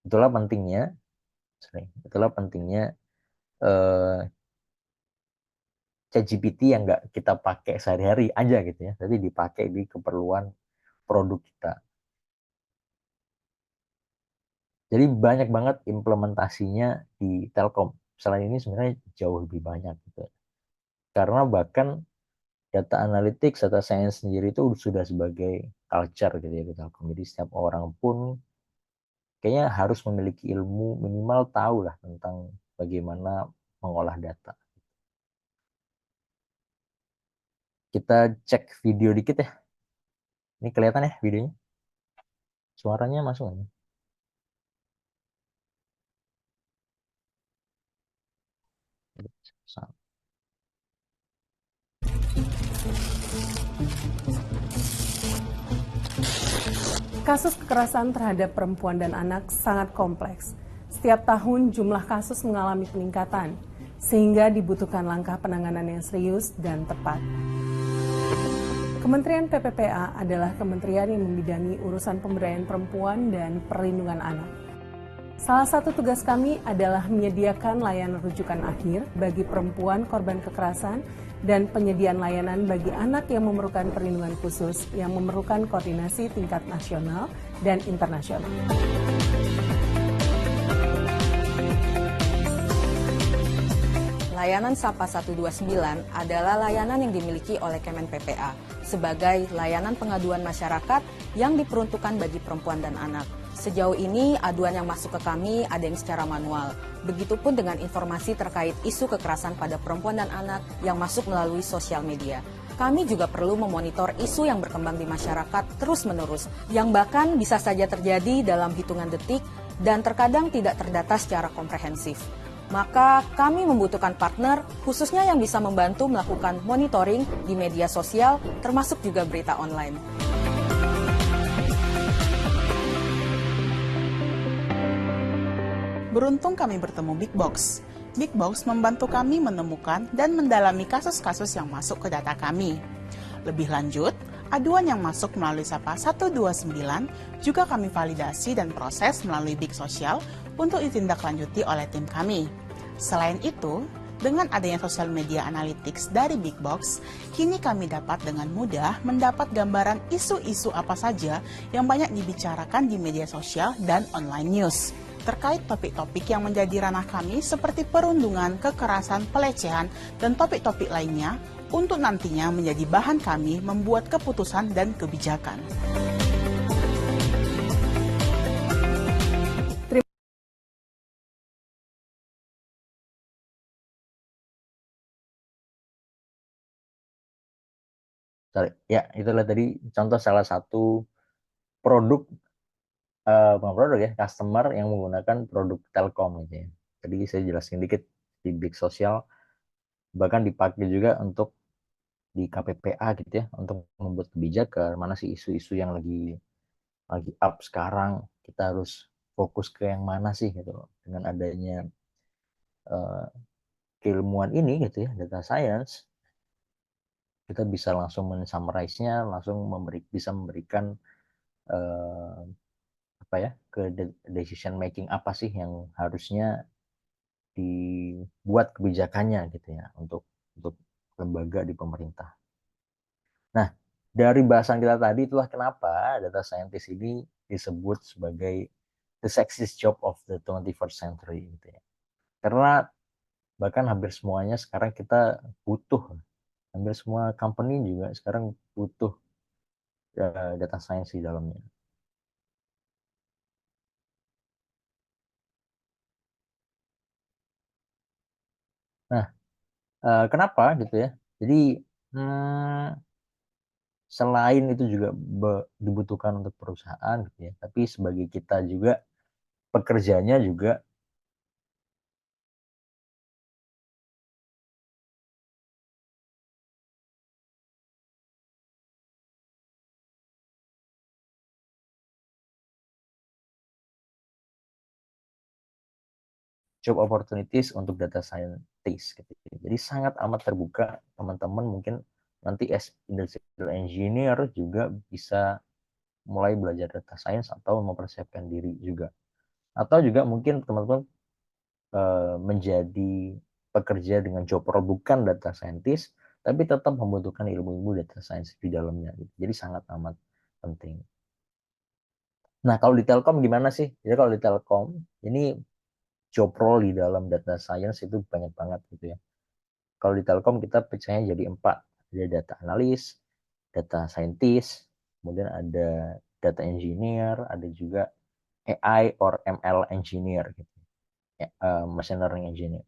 Speaker 2: Itulah pentingnya, eh, ChatGPT yang nggak kita pakai sehari-hari aja gitu ya, tapi dipakai di keperluan produk kita. Jadi banyak banget implementasinya di Telkom. Selain ini sebenarnya jauh lebih banyak gitu. Karena bahkan data analytics, data science sendiri itu sudah sebagai culture gitu ya di Telkom. Jadi setiap orang pun kayaknya harus memiliki ilmu minimal tahu lah tentang bagaimana mengolah data. Kita cek video dikit ya. Ini kelihatan ya videonya? Suaranya masuk nggak?
Speaker 4: Kasus kekerasan terhadap perempuan dan anak sangat kompleks. Setiap tahun jumlah kasus mengalami peningkatan, sehingga dibutuhkan langkah penanganan yang serius dan tepat. Kementerian PPPA adalah kementerian yang membidangi urusan pemberdayaan perempuan dan perlindungan anak. Salah satu tugas kami adalah menyediakan layanan rujukan akhir bagi perempuan korban kekerasan dan penyediaan layanan bagi anak yang memerlukan perlindungan khusus yang memerlukan koordinasi tingkat nasional dan internasional.
Speaker 5: Layanan Sapa 129 adalah layanan yang dimiliki oleh Kemen PPA sebagai layanan pengaduan masyarakat yang diperuntukkan bagi perempuan dan anak. Sejauh ini, aduan yang masuk ke kami ada yang secara manual. Begitupun dengan informasi terkait isu kekerasan pada perempuan dan anak yang masuk melalui sosial media. Kami juga perlu memonitor isu yang berkembang di masyarakat terus-menerus, yang bahkan bisa saja terjadi dalam hitungan detik dan terkadang tidak terdata secara komprehensif. Maka kami membutuhkan partner khususnya yang bisa membantu melakukan monitoring di media sosial termasuk juga berita online.
Speaker 6: Beruntung kami bertemu Big Box. Big Box membantu kami menemukan dan mendalami kasus-kasus yang masuk ke data kami. Lebih lanjut, aduan yang masuk melalui Sapa 129 juga kami validasi dan proses melalui Big Social untuk ditindaklanjuti oleh tim kami. Selain itu, dengan adanya social media analytics dari Big Box, kini kami dapat dengan mudah mendapat gambaran isu-isu apa saja yang banyak dibicarakan di media sosial dan online news. Terkait topik-topik yang menjadi ranah kami seperti perundungan, kekerasan, pelecehan, dan topik-topik lainnya, untuk nantinya menjadi bahan kami membuat keputusan dan kebijakan.
Speaker 2: Ya, itulah tadi contoh salah satu produk, bukan produk ya, customer yang menggunakan produk Telkom gitu ya. Tadi saya jelasin dikit di Big Social, bahkan dipakai juga untuk di KPPA gitu ya, untuk membuat kebijakan, mana sih isu-isu yang lagi up sekarang, kita harus fokus ke yang mana sih gitu. Dengan adanya keilmuan ini gitu ya, data science, kita bisa langsung men-summarize-nya, langsung bisa memberikan apa ya, ke decision making apa sih yang harusnya dibuat kebijakannya gitu ya untuk lembaga di pemerintah. Nah, dari bahasan kita tadi itulah kenapa data scientist ini disebut sebagai the sexiest job of the 21st century gitu ya. Karena bahkan hampir semuanya sekarang kita butuh, hampir semua company juga sekarang butuh data science di dalamnya. Nah, kenapa gitu ya? Jadi selain itu juga dibutuhkan untuk perusahaan gitu ya, tapi sebagai kita juga pekerjanya juga job opportunities untuk data scientist gitu. Jadi sangat amat terbuka, teman-teman mungkin nanti as industrial engineer juga bisa mulai belajar data science atau mempersiapkan diri juga. Atau juga mungkin teman-teman menjadi pekerja dengan job role bukan data scientist, tapi tetap membutuhkan ilmu-ilmu data science di dalamnya. Gitu. Jadi sangat amat penting. Nah, kalau di Telkom gimana sih? Jadi kalau di Telkom, ini job role di dalam data science itu banyak banget gitu ya. Kalau di Telkom kita pecahnya jadi 4. Ada data analis, data scientist, kemudian ada data engineer, ada juga AI or ML engineer gitu. Machine learning engineer.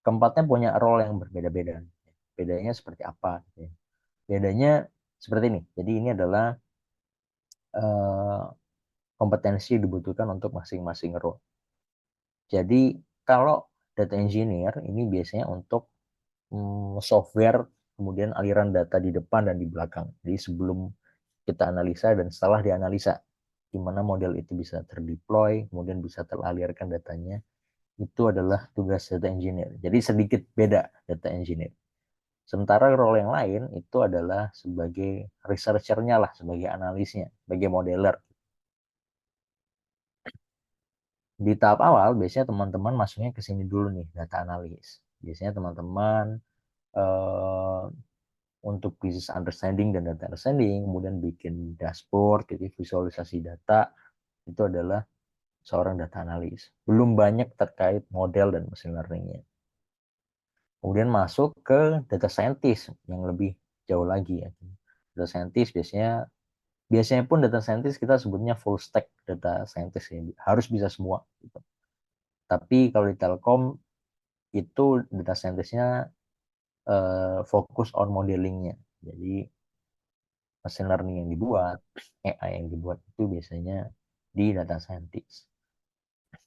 Speaker 2: Keempatnya punya role yang berbeda-beda. Bedanya seperti apa gitu ya. Bedanya seperti ini. Jadi ini adalah kompetensi yang dibutuhkan untuk masing-masing role. Jadi kalau data engineer ini biasanya untuk software, kemudian aliran data di depan dan di belakang. Jadi sebelum kita analisa dan setelah dianalisa, gimana model itu bisa terdeploy, kemudian bisa teralirkan datanya, itu adalah tugas data engineer. Jadi sedikit beda data engineer. Sementara role yang lain itu adalah sebagai researcher-nya lah, sebagai analisnya, sebagai modeler. Di tahap awal, biasanya teman-teman masuknya ke sini dulu nih, data analis. Biasanya teman-teman untuk business understanding dan data understanding, kemudian bikin dashboard, jadi visualisasi data, itu adalah seorang data analis. Belum banyak terkait model dan machine learning-nya. Kemudian masuk ke data scientist yang lebih jauh lagi ya. Data scientist biasanya pun data scientist kita sebutnya full stack data scientist ya. Harus bisa semua gitu. Tapi kalau di Telkom itu data scientist-nya fokus on modelingnya. Jadi machine learning yang dibuat, AI yang dibuat itu biasanya di data scientist.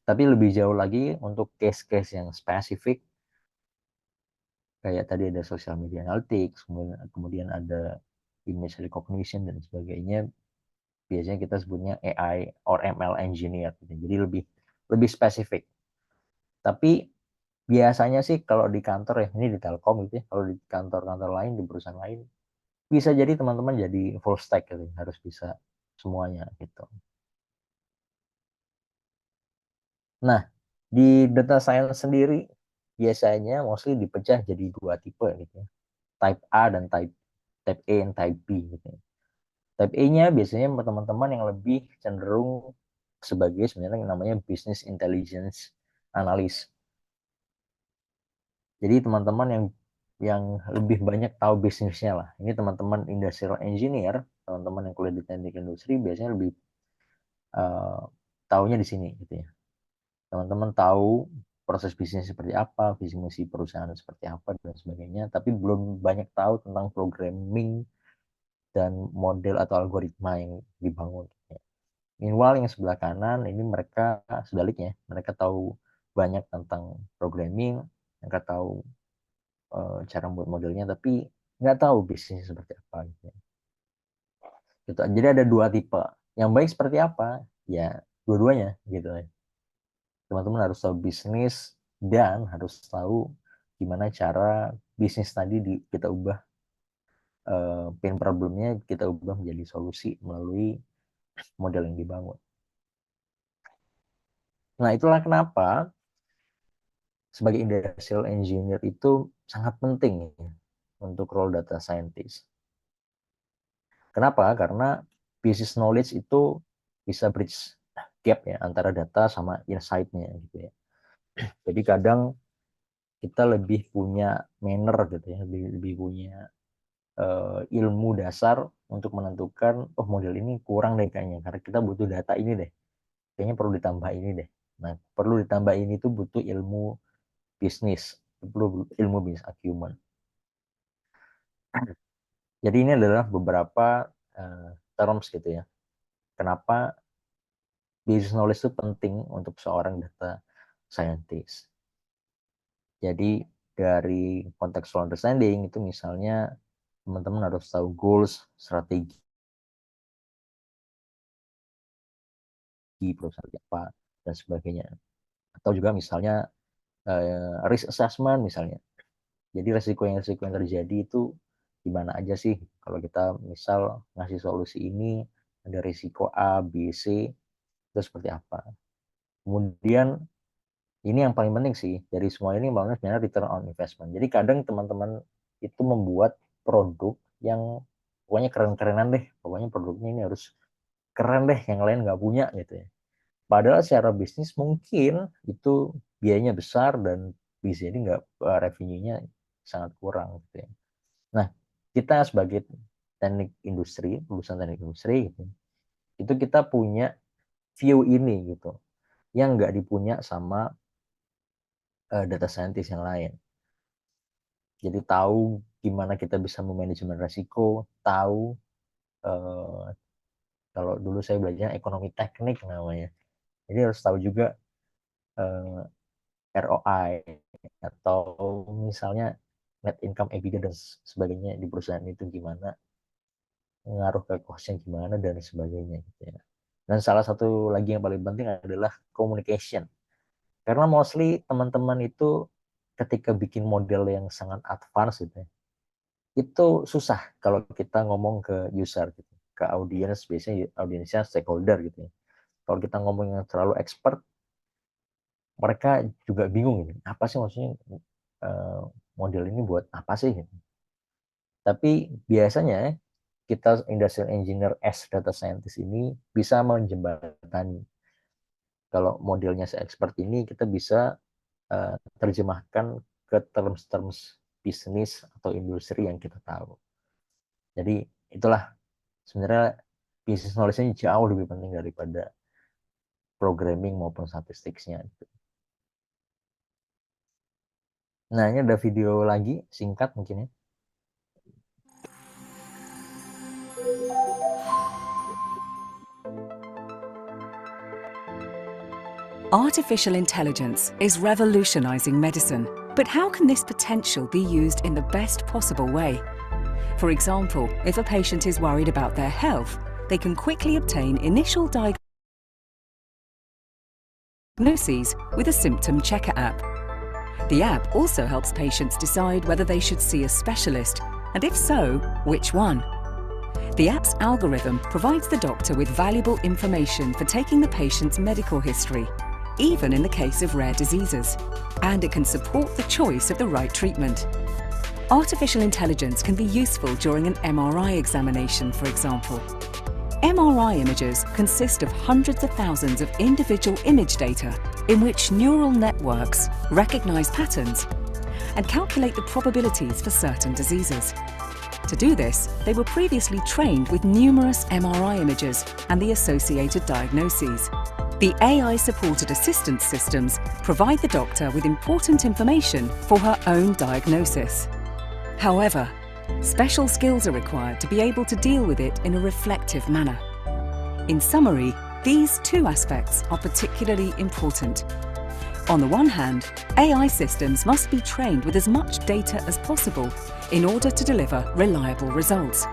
Speaker 2: Tapi lebih jauh lagi untuk case-case yang spesifik, kayak tadi ada social media analytics, kemudian ada image recognition dan sebagainya, biasanya kita sebutnya AI or ML engineer. Jadi lebih spesifik. Tapi biasanya sih kalau di kantor ya, ini di Telkom gitu ya, kalau di kantor-kantor lain, di perusahaan lain, bisa jadi teman-teman jadi full stack gitu, harus bisa semuanya gitu. Nah, di data science sendiri biasanya mostly dipecah jadi 2 tipe gitu ya. Type A dan type A dan type B gitu ya. Type A-nya biasanya teman-teman yang lebih cenderung sebagai sebenarnya yang namanya business intelligence analyst. Jadi teman-teman yang lebih banyak tahu bisnisnya lah. Ini teman-teman industrial engineer, teman-teman yang kuliah di teknik industri biasanya lebih tahunya di sini gitu ya. Teman-teman tahu proses bisnis seperti apa, visi misi perusahaan seperti apa dan sebagainya, tapi belum banyak tahu tentang programming dan model atau algoritma yang dibangun. Meanwhile yang sebelah kanan ini mereka sebaliknya, mereka tahu banyak tentang programming, mereka tahu cara membuat modelnya, tapi nggak tahu bisnisnya seperti apa gitu. Gitu. Jadi ada 2 tipe. Yang baik seperti apa? Ya dua-duanya gitu. Teman-teman harus tahu bisnis dan harus tahu gimana cara bisnis tadi kita ubah pain problemnya, kita ubah menjadi solusi melalui model yang dibangun. Nah, itulah kenapa sebagai industrial engineer itu sangat penting ya, untuk role data scientist. Kenapa? Karena business knowledge itu bisa bridge gap ya antara data sama insight-nya gitu ya. Jadi kadang kita lebih punya manner gitu ya, lebih punya ilmu dasar untuk menentukan model ini kurang deh kayaknya karena kita butuh data ini deh, kayaknya perlu ditambah ini deh. Nah, perlu ditambah ini tuh butuh ilmu bisnis, perlu ilmu bisnis acumen. Jadi ini adalah beberapa terms gitu ya, kenapa business knowledge itu penting untuk seorang data scientist. Jadi dari contextual understanding itu misalnya teman-teman harus tahu goals, strategi perusahaan apa dan sebagainya. Atau juga misalnya risk assessment misalnya. Jadi resiko yang terjadi itu gimana aja sih kalau kita misal ngasih solusi ini, ada risiko A, B, C, itu seperti apa. Kemudian ini yang paling penting sih dari semua ini makanya sebenarnya return on investment. Jadi kadang teman-teman itu membuat produk yang pokoknya keren-kerenan deh, pokoknya produknya ini harus keren deh, yang lain nggak punya gitu ya. Padahal secara bisnis mungkin itu biayanya besar dan bisa jadi nggak, revenue-nya sangat kurang gitu ya. Nah, kita sebagai teknik industri, lulusan teknik industri gitu, itu kita punya view ini gitu, yang nggak dipunya sama data scientist yang lain. Jadi tahu gimana kita bisa memanajemen resiko, tahu eh, kalau dulu saya belajar ekonomi teknik namanya. Jadi harus tahu juga eh, ROI atau misalnya net income EBITDA dan sebagainya di perusahaan itu gimana, ngaruh ke cost-nya gimana dan sebagainya gitu ya. Dan salah satu lagi yang paling penting adalah communication. Karena mostly teman-teman itu ketika bikin model yang sangat advance gitu ya, itu susah kalau kita ngomong ke user gitu, ke audiens, biasanya audiensnya stakeholder gitu ya. Kalau kita ngomong yang terlalu expert, mereka juga bingung gitu. Apa sih maksudnya model ini buat apa sih gitu. Tapi biasanya kita industrial engineer as data scientist ini bisa menjembatani. Kalau modelnya se-expert ini kita bisa terjemahkan ke terms-terms bisnis atau industri yang kita tahu. Jadi itulah sebenarnya business knowledge-nya jauh lebih penting daripada programming maupun statistiknya. Nah, ini ada video lagi singkat mungkin ya.
Speaker 7: Artificial intelligence is revolutionizing medicine, but how can this potential be used in the best possible way? For example, if a patient is worried about their health, they can quickly obtain initial diagnoses with a symptom checker app. The app also helps patients decide whether they should see a specialist, and if so, which one. The app's algorithm provides the doctor with valuable information for taking the patient's medical history, even in the case of rare diseases, and it can support the choice of the right treatment. Artificial intelligence can be useful during an MRI examination, for example. MRI images consist of hundreds of thousands of individual image data in which neural networks recognize patterns and calculate the probabilities for certain diseases. To do this, they were previously trained with numerous MRI images and the associated diagnoses. The AI-supported assistance systems provide the doctor with important information for her own diagnosis. However, special skills are required to be able to deal with it in a reflective manner. In summary, these two aspects are particularly important. On the one hand, AI systems must be trained with as much data as possible in order to deliver reliable results.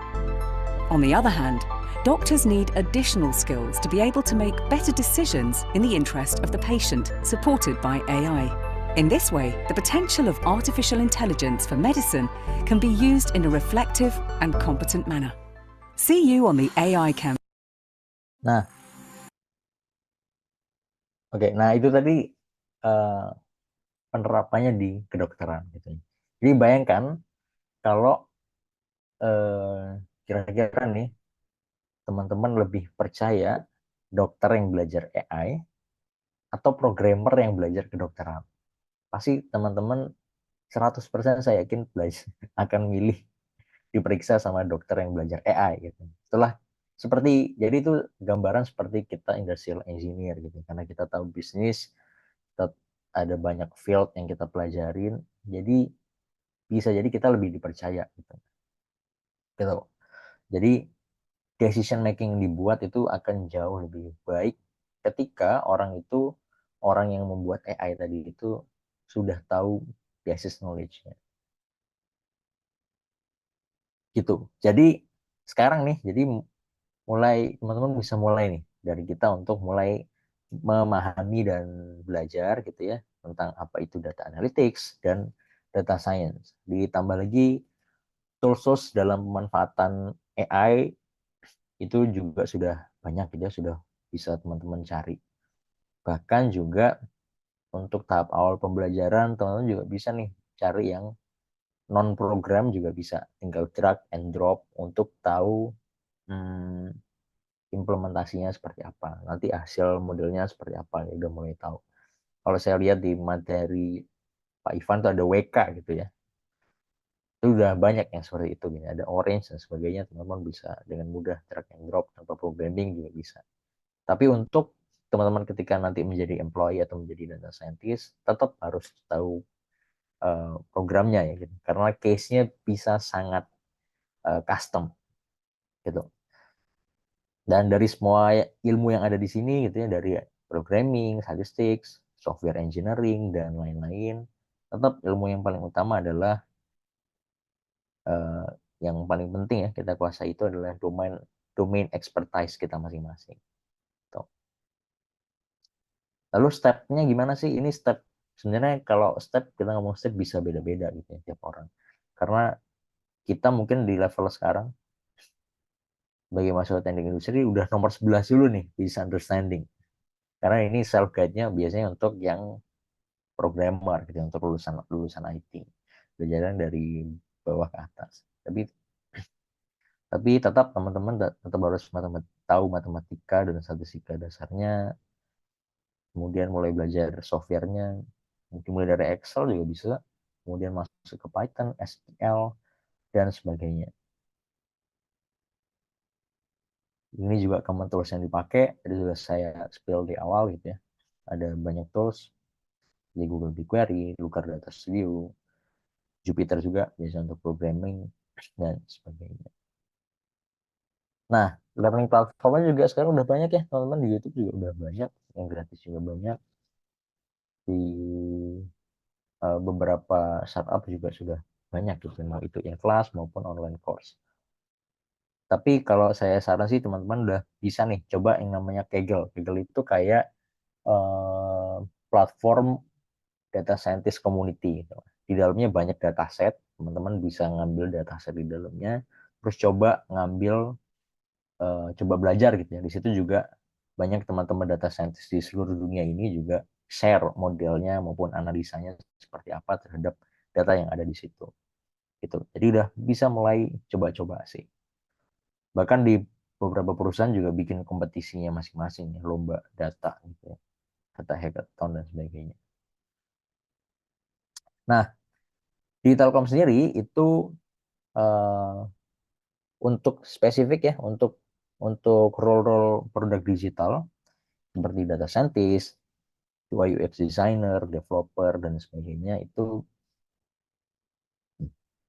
Speaker 7: On the other hand, doctors need additional skills to be able to make better decisions in the interest of the patient, supported by AI. In this way, the potential of artificial intelligence for medicine can be used in a reflective and competent manner. See you on the AI camp.
Speaker 2: Nah, nah itu tadi penerapannya di kedokteran gitu. Jadi bayangkan kalau kira-kira nih teman-teman lebih percaya dokter yang belajar AI atau programmer yang belajar kedokteran. Pasti teman-teman 100% saya yakin akan milih diperiksa sama dokter yang belajar AI gitu. Jadi itu gambaran seperti kita industrial engineer gitu. Karena kita tahu bisnis, kita ada banyak field yang kita pelajarin, jadi bisa jadi kita lebih dipercaya gitu. Jadi decision making yang dibuat itu akan jauh lebih baik ketika orang yang membuat AI tadi itu sudah tahu basis knowledge-nya. Gitu. Jadi sekarang nih, teman-teman bisa mulai nih dari kita untuk mulai memahami dan belajar gitu ya tentang apa itu data analytics dan data science. Ditambah lagi tools dalam pemanfaatan AI itu juga sudah banyak, gitu ya, sudah bisa teman-teman cari. Bahkan juga untuk tahap awal pembelajaran, teman-teman juga bisa nih cari yang non-program juga bisa. Tinggal drag and drop untuk tahu implementasinya seperti apa. Nanti hasil modelnya seperti apa, ya udah mulai tahu. Kalau saya lihat di materi Pak Ivan tuh ada WK gitu ya. Itu udah banyak yang seperti itu, gitu. Ada orange dan sebagainya, teman-teman bisa dengan mudah drag and drop tanpa programming juga bisa. Tapi untuk teman-teman ketika nanti menjadi employee atau menjadi data scientist, tetap harus tahu programnya ya, gitu. Karena case-nya bisa sangat custom gitu. Dan dari semua ilmu yang ada di sini gitu ya, dari programming, statistics, software engineering dan lain-lain, tetap ilmu yang paling utama adalah yang paling penting ya kita kuasai itu adalah domain expertise kita masing-masing. Tuh. Lalu stepnya gimana sih? Ini step sebenarnya kalau step kita ngomong step bisa beda-beda gitu ya tiap orang. Karena kita mungkin di level sekarang bagi mahasiswa teknik industri udah nomor 11 dulu nih bisa understanding. Karena ini self guide-nya biasanya untuk yang programmer gitu, untuk lulusan IT. Belajaran dari bawah ke atas. Tapi tetap teman-teman tetap harus tahu matematika dan statistika dasarnya, kemudian mulai belajar softwarenya, mungkin mulai dari Excel juga bisa, kemudian masuk ke Python, SQL, dan sebagainya. Ini juga common tools yang dipakai, tadi sudah saya spill di awal gitu ya. Ada banyak tools di Google BigQuery, Looker Data Studio, Jupyter juga biasa untuk programming, dan sebagainya. Nah, learning platformnya juga sekarang udah banyak ya, teman-teman, di YouTube juga udah banyak, yang gratis juga banyak. Di beberapa startup juga sudah banyak gitu, mau itu in kelas maupun online course. Tapi kalau saya saran sih teman-teman udah bisa nih coba yang namanya Kaggle. Kaggle itu kayak platform data scientist community gitu. Di dalamnya banyak dataset, teman-teman bisa ngambil dataset di dalamnya, terus coba ngambil coba belajar gitu ya. Di situ juga banyak teman-teman data scientist di seluruh dunia ini juga share modelnya maupun analisanya seperti apa terhadap data yang ada di situ. Gitu. Jadi udah bisa mulai coba-coba sih. Bahkan di beberapa perusahaan juga bikin kompetisinya masing-masing ya, lomba data gitu ya. Data hackathon dan sebagainya. Nah, di Telkom sendiri itu untuk spesifik ya, untuk role-role produk digital seperti data scientist, UI UX designer, developer dan sebagainya itu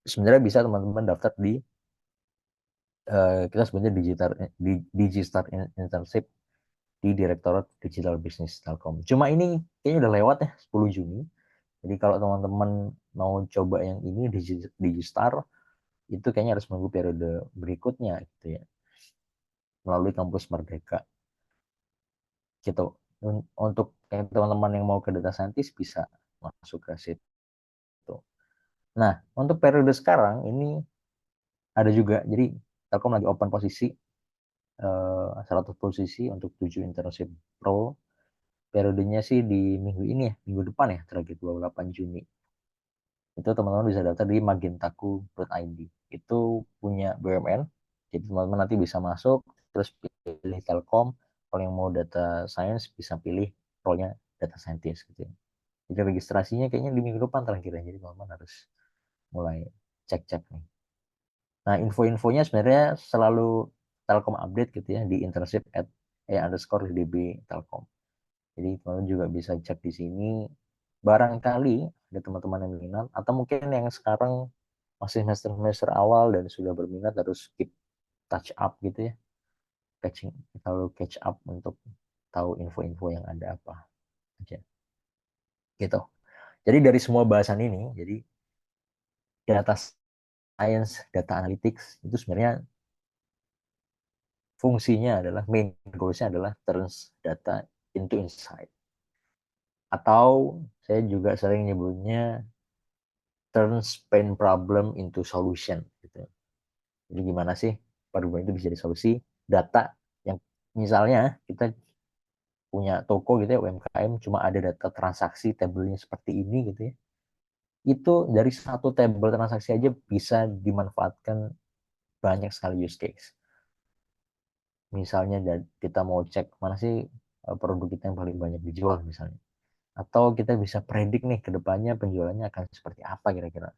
Speaker 2: sebenarnya bisa teman-teman daftar di kita sebenarnya Digistar Internship di Direktorat Digital Business Telkom. Cuma ini kayaknya udah lewat ya 10 Juni. Jadi kalau teman-teman mau coba yang ini Digistar itu kayaknya harus menunggu periode berikutnya gitu ya. Melalui kampus Merdeka. Gitu. Untuk teman-teman yang mau ke data scientist bisa masuk ke situ. Nah, untuk periode sekarang ini ada juga. Jadi Telkom lagi open posisi 100 posisi untuk 7 internship pro. Periodenya sih di minggu ini ya, minggu depan ya, terakhir 28 Juni. Itu teman-teman bisa daftar di magentaku.id. Itu punya BUMN. Jadi teman-teman nanti bisa masuk, terus pilih Telkom. Kalau yang mau data science bisa pilih role-nya data scientist gitu ya. Jadi registrasinya kayaknya di minggu depan terakhir ya. Jadi teman-teman harus mulai cek-cek nih. Nah, info-infonya sebenarnya selalu Telkom update gitu ya di internship@e_db Telkom. Jadi teman-teman juga bisa cek di sini. Barangkali ada teman-teman yang minat atau mungkin yang sekarang masih semester awal dan sudah berminat harus keep touch up gitu ya. Catch up untuk tahu info-info yang ada apa aja. Gitu. Jadi dari semua bahasan ini, jadi data science, data analytics itu sebenarnya fungsinya adalah goals-nya adalah turns data into insight. Atau saya juga sering nyebutnya turns pain problem into solution gitu. Jadi gimana sih perubahan itu bisa jadi solusi? Data yang misalnya kita punya toko gitu ya, UMKM, cuma ada data transaksi tabelnya seperti ini gitu ya. Itu dari satu tabel transaksi aja bisa dimanfaatkan banyak sekali use case. Misalnya kita mau cek mana sih produk kita yang paling banyak dijual misalnya. Atau kita bisa predik nih ke depannya penjualannya akan seperti apa kira-kira.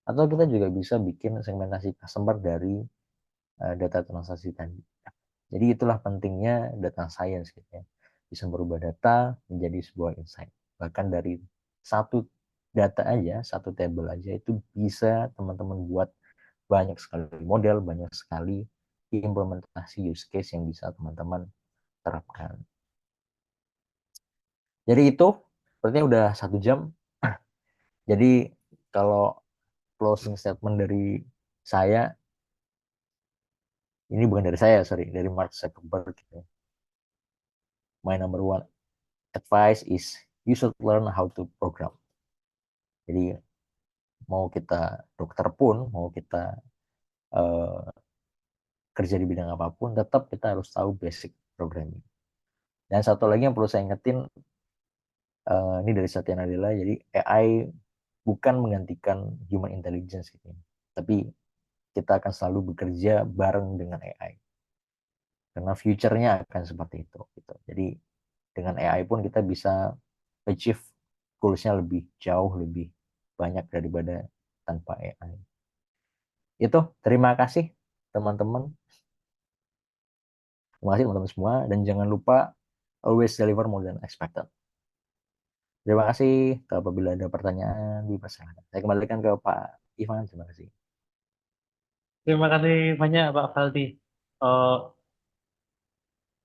Speaker 2: Atau kita juga bisa bikin segmentasi customer dari data transaksi tadi. Jadi itulah pentingnya data science gitu ya. Bisa merubah data menjadi sebuah insight. Bahkan dari satu data aja, satu table aja itu bisa teman-teman buat banyak sekali model, banyak sekali implementasi use case yang bisa teman-teman terapkan. Jadi itu sepertinya udah 1 jam. Jadi kalau closing statement dari saya, ini bukan dari saya, sorry, dari Mark Zuckerberg. My number one advice is you should learn how to program. Jadi mau kita dokter pun, mau kita kerja di bidang apapun, tetap kita harus tahu basic programming. Dan satu lagi yang perlu saya ingetin, ini dari Satya Nadella, jadi AI bukan menggantikan human intelligence gitu, tapi kita akan selalu bekerja bareng dengan AI. Karena future-nya akan seperti itu. Gitu. Jadi dengan AI pun kita bisa achieve goals-nya lebih jauh, lebih banyak daripada tanpa AI. Itu, terima kasih teman-teman. Terima kasih teman-teman semua. Dan jangan lupa, always deliver more than expected. Terima kasih. Apabila ada pertanyaan, dipersilakan. Saya kembalikan ke Pak Ivan. Terima kasih.
Speaker 1: Terima kasih banyak Pak Faldi.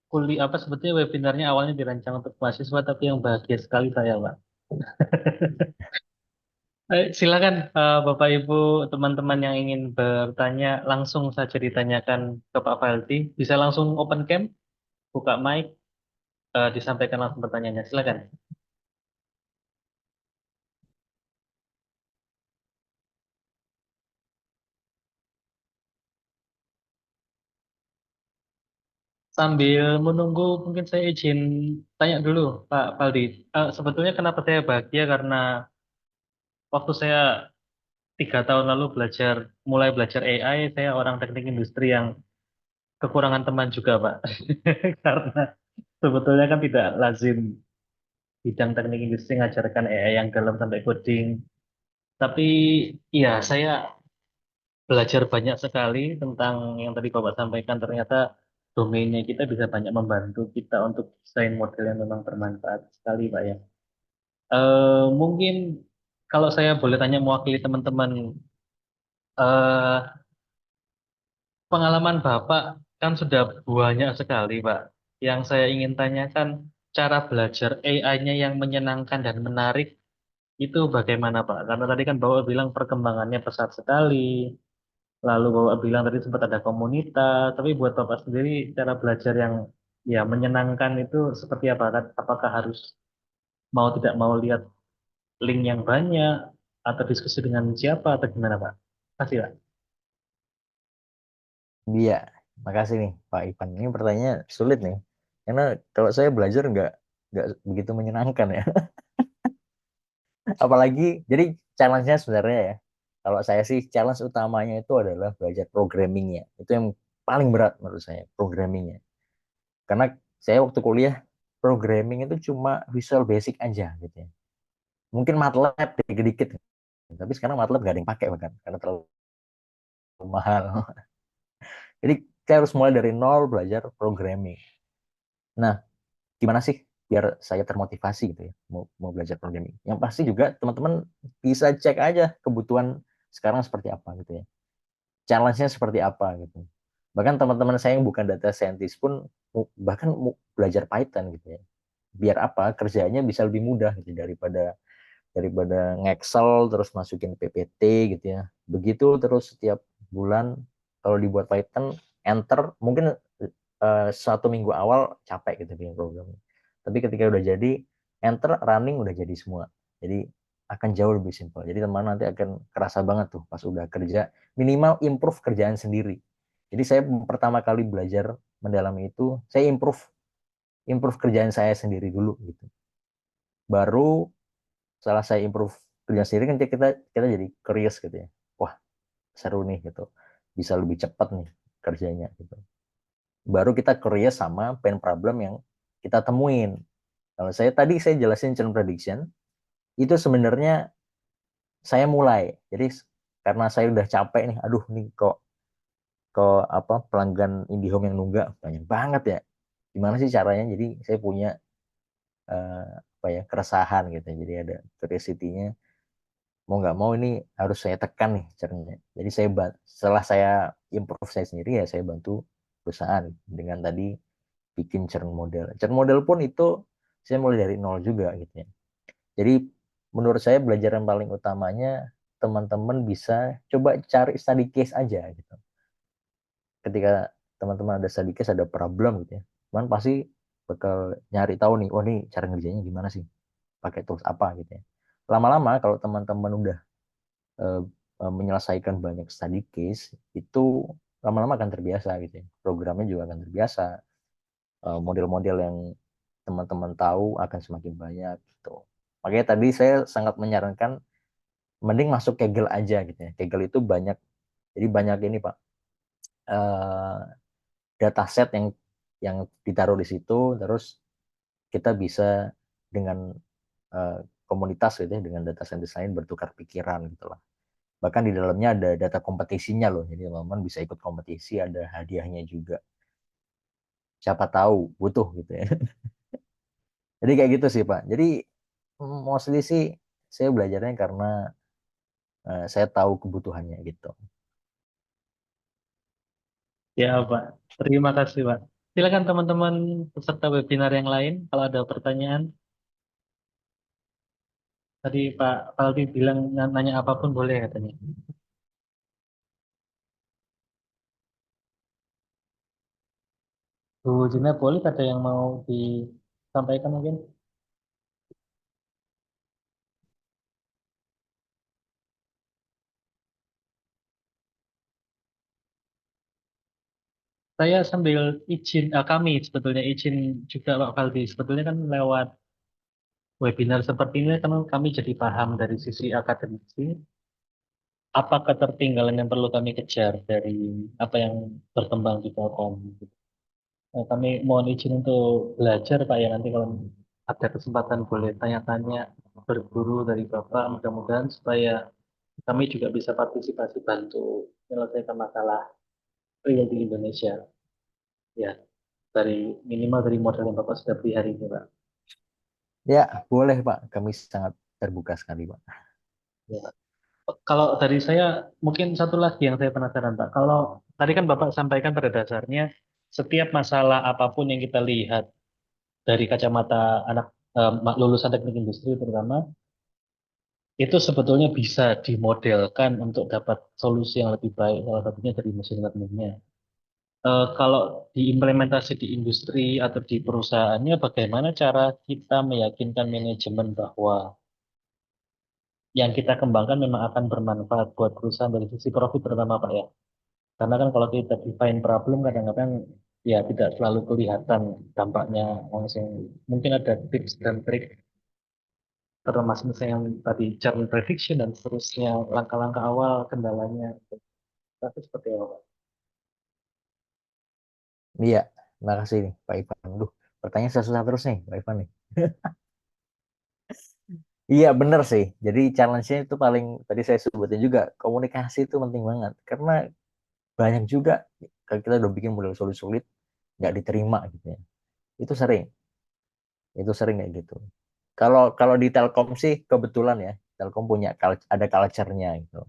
Speaker 1: Kuliah apa sebetulnya webinarnya awalnya dirancang untuk mahasiswa, tapi yang bahagia sekali saya, Pak. Silakan Bapak Ibu teman-teman yang ingin bertanya langsung saja ditanyakan ke Pak Faldi. Bisa langsung open cam, buka mic, disampaikan langsung pertanyaannya. Silakan. Sambil menunggu, mungkin saya izin tanya dulu, Pak Faldi. Sebetulnya kenapa saya bahagia karena waktu saya 3 tahun lalu mulai belajar AI, saya orang teknik industri yang kekurangan teman juga, Pak. Karena sebetulnya kan tidak lazim bidang teknik industri ngajarkan AI yang dalam sampai coding. Tapi ya saya belajar banyak sekali tentang yang tadi Bapak sampaikan. Ternyata domainnya kita bisa banyak membantu kita untuk desain model yang memang bermanfaat sekali, Pak ya. Mungkin kalau saya boleh tanya mewakili teman-teman, eh, pengalaman Bapak kan sudah banyak sekali, Pak. Yang saya ingin tanyakan, cara belajar AI-nya yang menyenangkan dan menarik itu bagaimana, Pak? Karena tadi kan Bapak bilang perkembangannya pesat sekali. Lalu Bapak bilang tadi sempat ada komunitas. Tapi buat Bapak sendiri, cara belajar yang ya menyenangkan itu seperti apa? Apakah harus mau tidak mau lihat link yang banyak atau diskusi dengan siapa atau gimana, Pak? Kasih, Pak.
Speaker 2: Iya, makasih nih Pak Ivan. Ini pertanyaannya sulit nih. Karena kalau saya belajar nggak begitu menyenangkan ya. Apalagi, jadi challenge-nya sebenarnya ya. Kalau saya sih, challenge utamanya itu adalah belajar programmingnya. Itu yang paling berat menurut saya, programmingnya. Karena saya waktu kuliah, programming itu cuma Visual Basic aja gitu ya. Mungkin MATLAB dikit-dikit. Tapi sekarang MATLAB nggak ada yang pakai bahkan, karena terlalu mahal. Jadi saya harus mulai dari nol belajar programming. Nah, gimana sih biar saya termotivasi gitu ya mau belajar programming? Yang pasti juga teman-teman bisa cek aja kebutuhan sekarang seperti apa gitu ya. Challenge-nya seperti apa gitu. Bahkan teman-teman saya yang bukan data scientist pun bahkan belajar Python gitu ya. Biar apa? Kerjanya bisa lebih mudah gitu daripada nge-Excel terus masukin PPT gitu ya. Begitu terus setiap bulan kalau dibuat Python enter mungkin 1 minggu awal capek gitu bikin program. Tapi ketika udah jadi enter running udah jadi semua. Jadi akan jauh lebih simpel. Jadi teman nanti akan kerasa banget tuh pas udah kerja, minimal improve kerjaan sendiri. Jadi saya pertama kali belajar mendalami itu, saya improve kerjaan saya sendiri dulu gitu. Baru setelah saya improve kerjaan sendiri kan kita jadi curious gitu ya. Wah, seru nih gitu. Bisa lebih cepat nih kerjanya gitu. Baru kita curious sama pain problem yang kita temuin. Kalau saya jelasin churn prediction, itu sebenarnya saya mulai. Jadi karena saya udah capek nih, aduh nih kok pelanggan IndiHome yang nunggak banyak banget ya. Gimana sih caranya? Jadi saya punya keresahan gitu. Jadi ada curiosity-nya. Mau nggak mau ini harus saya tekan nih caranya. Jadi setelah saya improve saya sendiri ya saya bantu perusahaan dengan tadi bikin churn model. Churn model pun itu saya mulai dari nol juga gitu ya. Jadi menurut saya belajar yang paling utamanya teman-teman bisa coba cari study case aja gitu. Ketika teman-teman ada study case, ada problem gitu ya, teman pasti bakal nyari tahu nih, oh nih cara ngerjainnya gimana sih, pakai tools apa gitu ya. Lama-lama kalau teman-teman udah menyelesaikan banyak study case, itu lama-lama akan terbiasa gitu ya. Programnya juga akan terbiasa. Model-model yang teman-teman tahu akan semakin banyak gitu. Makanya tadi saya sangat menyarankan mending masuk Kaggle aja gitu ya. Kaggle itu banyak, jadi banyak ini Pak, dataset yang ditaruh di situ, terus kita bisa dengan komunitas gitu ya, dengan data scientist lain bertukar pikiran gitu lah. Bahkan di dalamnya ada data kompetisinya loh, jadi teman-teman bisa ikut kompetisi, ada hadiahnya juga. Siapa tahu butuh gitu ya. Jadi kayak gitu sih Pak. Jadi mostly sih saya belajarnya karena saya tahu kebutuhannya gitu.
Speaker 1: Ya, Pak. Terima kasih, Pak. Silakan teman-teman peserta webinar yang lain kalau ada pertanyaan. Tadi Pak Faldi bilang nanya apapun boleh katanya. Bu Jina, boleh ada yang mau disampaikan mungkin? Saya sambil izin, kami sebetulnya izin juga Pak Faldi. Sebetulnya kan lewat webinar seperti ini kan kami jadi paham dari sisi akademisi apa ketertinggalan yang perlu kami kejar dari apa yang berkembang di Telkom. Kami mohon izin untuk belajar Pak ya, nanti kalau ada kesempatan boleh tanya-tanya berguru dari Bapak, mudah-mudahan supaya kami juga bisa partisipasi bantu menyelesaikan masalah real di Indonesia ya, dari minimal dari model yang Bapak sudah beri hari ini Pak.
Speaker 2: Ya boleh Pak, kami sangat terbuka sekali Pak.
Speaker 1: Ya. Kalau dari saya mungkin satu lagi yang saya penasaran Pak, kalau tadi kan Bapak sampaikan pada dasarnya setiap masalah apapun yang kita lihat dari kacamata anak lulusan teknik industri terutama itu sebetulnya bisa dimodelkan untuk dapat solusi yang lebih baik, salah satunya dari mesin learning-nya. Kalau diimplementasi di industri atau di perusahaannya, bagaimana cara kita meyakinkan manajemen bahwa yang kita kembangkan memang akan bermanfaat buat perusahaan dari sisi profit terutama Pak ya. Karena kan kalau kita define problem kadang-kadang ya tidak selalu kelihatan dampaknya langsung. Mungkin ada tips dan trik termasuk misalnya yang tadi churn prediction dan seterusnya, langkah-langkah awal kendalanya. Tapi seperti apa Pak?
Speaker 2: Iya, terima kasih nih Pak Ivan. Duh, pertanyaan susah terus nih Pak Ivan nih. Iya bener sih. Jadi challenge-nya itu paling tadi saya sebutin juga, komunikasi itu penting banget. Karena banyak juga kalau kita udah bikin model sulit-sulit nggak diterima gitu ya. Itu sering. Itu sering kayak gitu. Kalau kalau di Telkom sih kebetulan ya, Telkom punya ada culture-nya gitu.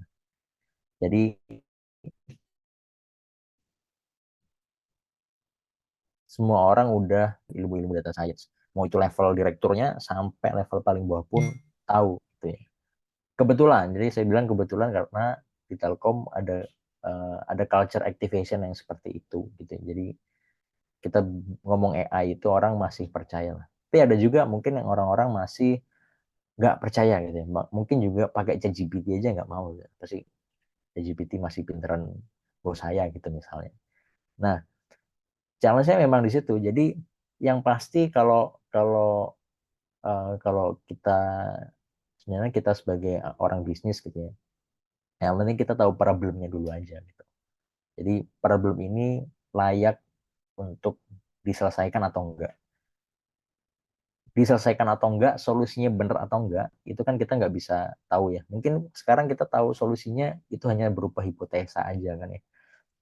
Speaker 2: Jadi semua orang udah ilmu-ilmu data science. Mau itu level direkturnya sampai level paling bawah pun tahu gitu ya. Kebetulan, jadi saya bilang kebetulan karena di Telkom ada culture activation yang seperti itu gitu. Jadi kita ngomong AI itu orang masih percaya lah. Tapi ada juga mungkin yang orang-orang masih nggak percaya gitu ya. Mungkin juga pakai ChatGPT aja nggak mau gitu. Pasti ChatGPT masih pinteran bos saya gitu misalnya. Nah, challenge-nya memang di situ. Jadi yang pasti kalau kalau kalau kita sebenarnya kita sebagai orang bisnis gitu ya, yang penting kita tahu problemnya dulu aja gitu. Jadi problem ini layak untuk diselesaikan atau enggak. Diselesaikan atau enggak, solusinya benar atau enggak, itu kan kita nggak bisa tahu ya. Mungkin sekarang kita tahu solusinya itu hanya berupa hipotesa aja kan ya.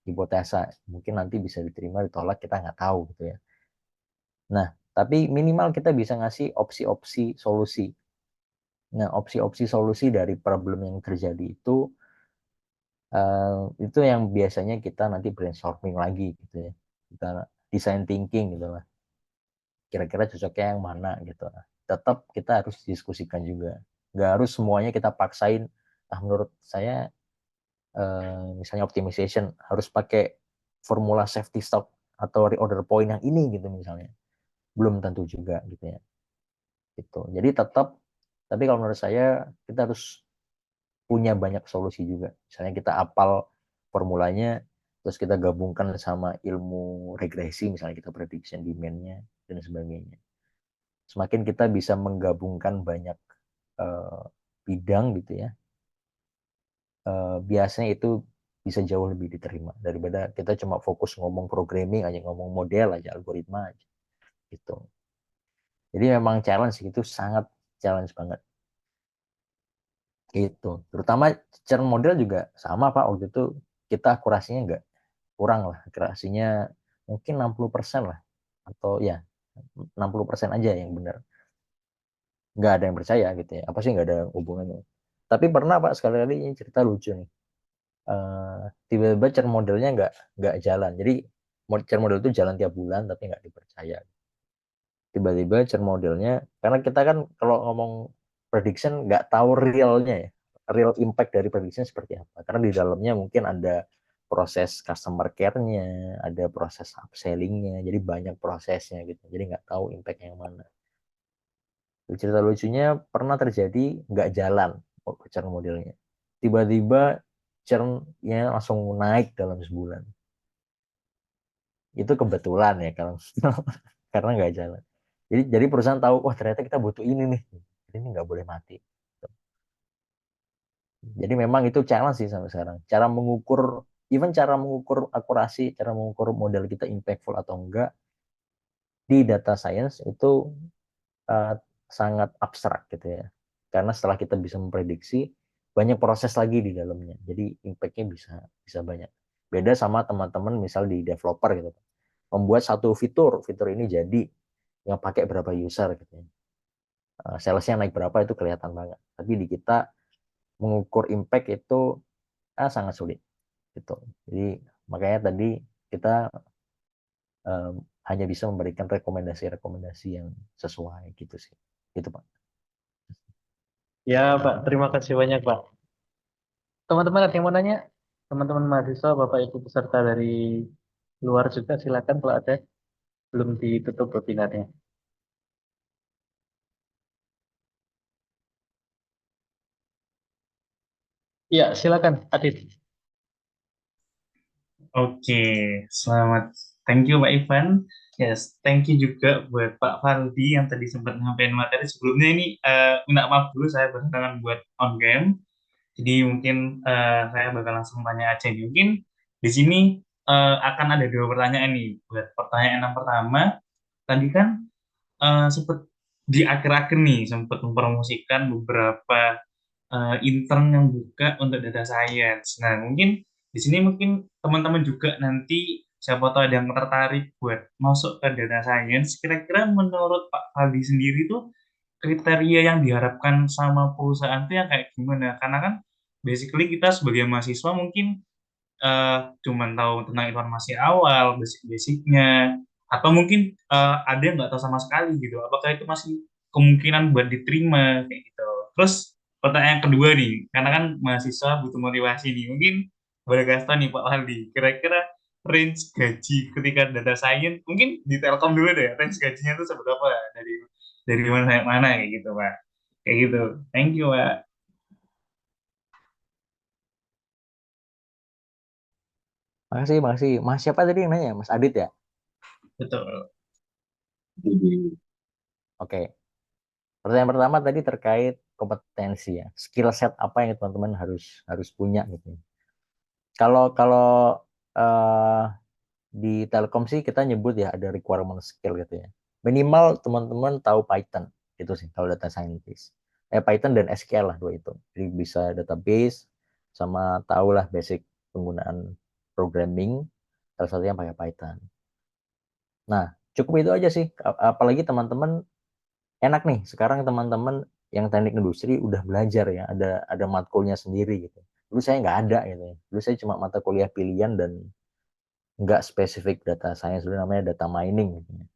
Speaker 2: Hipotesa, mungkin nanti bisa diterima, ditolak, kita nggak tahu gitu ya. Nah, tapi minimal kita bisa ngasih opsi-opsi solusi. Nah, opsi-opsi solusi dari problem yang terjadi itu yang biasanya kita nanti brainstorming lagi gitu ya. Kita design thinking gitu lah. Kira-kira cocoknya yang mana gitu. Tetap kita harus diskusikan juga. Nggak harus semuanya kita paksain. Menurut saya misalnya optimization harus pakai formula safety stock atau reorder point yang ini gitu misalnya. Belum tentu juga gitu ya. Gitu. Jadi tetap, tapi kalau menurut saya kita harus punya banyak solusi juga. Misalnya kita apal formulanya, terus kita gabungkan sama ilmu regresi, misalnya kita prediction demand-nya dan sebagainya. Semakin kita bisa menggabungkan banyak bidang gitu ya, biasanya itu bisa jauh lebih diterima daripada kita cuma fokus ngomong programming aja, ngomong model aja, algoritma aja gitu. Jadi memang challenge itu sangat challenge banget gitu. Terutama churn model juga sama Pak, waktu itu kita akurasinya nggak kurang lah, akurasinya mungkin 60% lah, atau ya 60% aja yang benar. Nggak ada yang percaya gitu ya, apa sih nggak ada hubungannya. Tapi pernah Pak, sekali-kali ini cerita lucu nih. Tiba-tiba churn modelnya nggak jalan. Jadi churn model itu jalan tiap bulan tapi nggak dipercaya. Tiba-tiba churn modelnya, karena kita kan kalau ngomong prediction nggak tahu realnya ya, real impact dari prediction seperti apa. Karena di dalamnya mungkin ada proses customer care-nya, ada proses upselling-nya, jadi banyak prosesnya gitu. Jadi nggak tahu impact yang mana. Cerita lucunya pernah terjadi nggak jalan churn modelnya. Tiba-tiba churn-nya langsung naik dalam sebulan. Itu kebetulan ya kalau karena nggak jalan. Jadi perusahaan tahu, wah ternyata kita butuh ini nih. Ini nggak boleh mati. Jadi memang itu challenge sih sampai sekarang. Cara mengukur akurasi, cara mengukur model kita impactful atau enggak di data science itu uh, sangat abstrak gitu ya. Karena setelah kita bisa memprediksi, banyak proses lagi di dalamnya. Jadi impact-nya bisa banyak. Beda sama teman-teman misal di developer gitu. Membuat satu fitur ini jadi yang pakai berapa user gitu ya. Salesnya naik berapa itu kelihatan banget. Tapi di kita mengukur impact itu sangat sulit gitu. Jadi makanya tadi kita hanya bisa memberikan rekomendasi-rekomendasi yang sesuai gitu sih. Gitu Pak.
Speaker 1: Ya Pak, terima kasih banyak Pak. Teman-teman ada yang mau nanya? Teman-teman mahasiswa, Bapak Ibu peserta dari luar juga silakan kalau ada. Belum ditutup webinarnya. Iya, silakan Adit.
Speaker 8: Oke, selamat. Thank you Pak Ivan. Yes, thank you juga buat Pak Faldi yang tadi sempat ngapain materi sebelumnya. Ini minta maaf dulu, saya berhalangan buat on game. Jadi mungkin saya bakal langsung tanya aja nih. Mungkin di sini akan ada dua pertanyaan nih. Buat pertanyaan yang pertama, tadi kan sempat di akhir-akhir nih sempat mempromosikan beberapa intern yang buka untuk data science. Nah, mungkin di sini mungkin teman-teman juga nanti siapa tahu ada yang tertarik buat masuk ke data science. Kira-kira menurut Pak Aldi sendiri tuh kriteria yang diharapkan sama perusahaan tuh yang kayak gimana? Karena kan basically kita sebagai mahasiswa mungkin cuman tahu tentang informasi awal, basic-basicnya, atau mungkin ada yang nggak tahu sama sekali gitu. Apakah itu masih kemungkinan buat diterima kayak gitu? Terus pertanyaan kedua nih, karena kan mahasiswa butuh motivasi nih, mungkin boleh kasih tahu nih Pak Waldi, kira-kira range gaji ketika data science, mungkin di Telkom dulu deh, range gajinya itu seberapa dari mana sampai mana kayak gitu Pak. Kayak gitu. Thank you, Pak.
Speaker 2: Makasih, makasih. Mas siapa tadi yang nanya? Mas Adit ya?
Speaker 8: Betul.
Speaker 2: Oke. Pertanyaan pertama tadi terkait kompetensi ya. Skill set apa yang teman-teman harus harus punya gitu. Kalau kalau eh, di Telkom sih kita nyebut ya ada requirement skill gitu ya. Minimal teman-teman tahu Python itu sih kalau data scientist. Python dan SQL lah dua itu. Jadi bisa database sama tahulah basic penggunaan programming. Salah satunya pakai Python. Nah, cukup itu aja sih. Apalagi teman-teman enak nih. Sekarang teman-teman yang teknik industri udah belajar ya. Ada matkulnya sendiri gitu. Dulu saya nggak ada gitu ya. Dulu saya cuma mata kuliah pilihan dan nggak spesifik data science, dulu namanya data mining gitu ya.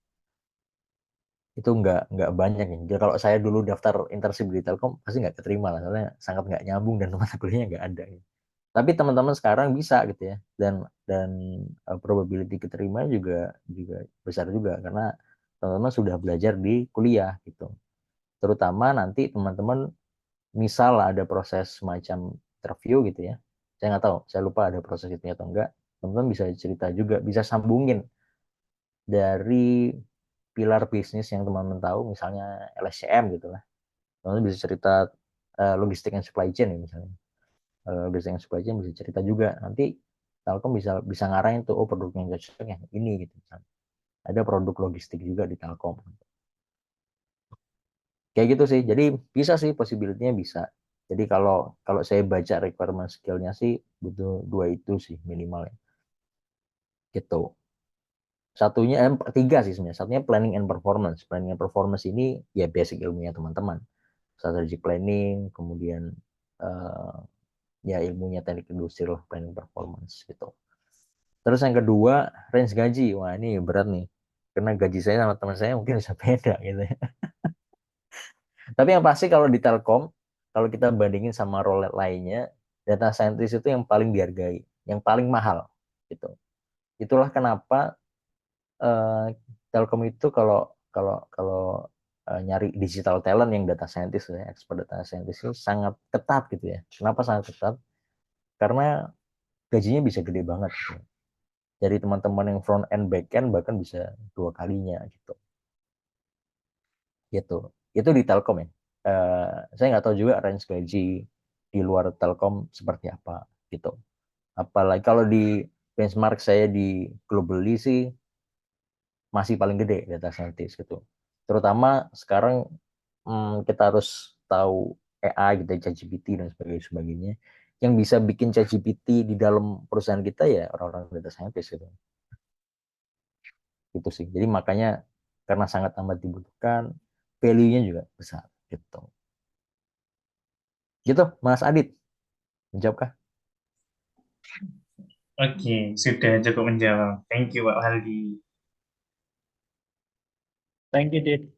Speaker 2: Itu nggak banyak ya. Jadi kalau saya dulu daftar internship di Telkom pasti nggak keterima lah, soalnya sangat nggak nyambung dan mata kuliahnya nggak ada. Gitu. Tapi teman-teman sekarang bisa gitu ya, dan probability keterima juga juga besar juga karena teman-teman sudah belajar di kuliah gitu. Terutama nanti teman-teman misal ada proses semacam interview gitu ya, saya nggak tahu, saya lupa ada proses itu atau enggak, teman-teman bisa cerita juga, bisa sambungin dari pilar bisnis yang teman-teman tahu, misalnya LSCM gitu lah. Teman-teman bisa cerita logistik and supply chain ya misalnya. Logistik and supply chain bisa cerita juga. Nanti Telkom bisa bisa ngarahin tuh, oh produk yang cocok yang ini gitu. Misalnya. Ada produk logistik juga di Telkom. Kayak gitu sih. Jadi bisa sih, possibility-nya bisa. Jadi kalau kalau saya baca requirement skill-nya sih butuh dua itu sih minimal ya. Gitu. Satunya tiga sih sebenarnya. Satunya planning and performance. Planning and performance ini ya basic ilmunya teman-teman. Strategic planning, kemudian uh, ya ilmunya teknik industri lah, planning performance gitu. Terus yang kedua, range gaji. Wah, ini berat nih. Karena gaji saya sama teman saya mungkin bisa beda gitu ya. Tapi yang pasti kalau di Telkom, kalau kita bandingin sama role lainnya, data scientist itu yang paling dihargai, yang paling mahal gitu. Itulah kenapa Telkom itu kalau kalau kalau nyari digital talent yang data scientist ya, expert data scientist itu sangat ketat gitu ya. Kenapa sangat ketat? Karena gajinya bisa gede banget gitu. Dari teman-teman yang front end back end bahkan bisa dua kalinya gitu. Gitu. Itu di Telkom ya. Saya nggak tahu juga range gaji di luar Telkom seperti apa gitu. Apalagi kalau di benchmark saya di globally sih masih paling gede data scientist gitu. Terutama sekarang kita harus tahu AI gitu, ChatGPT dan sebagainya. Yang bisa bikin ChatGPT di dalam perusahaan kita ya orang-orang data scientist gitu. Gitu sih. Jadi makanya karena sangat amat dibutuhkan, value-nya juga besar gitu. Gitu, Mas Adit. Menjawabkah?
Speaker 8: Oke, sudah cukup menjawab. Thank you, Pak Haldi.
Speaker 1: Thank you, Dit.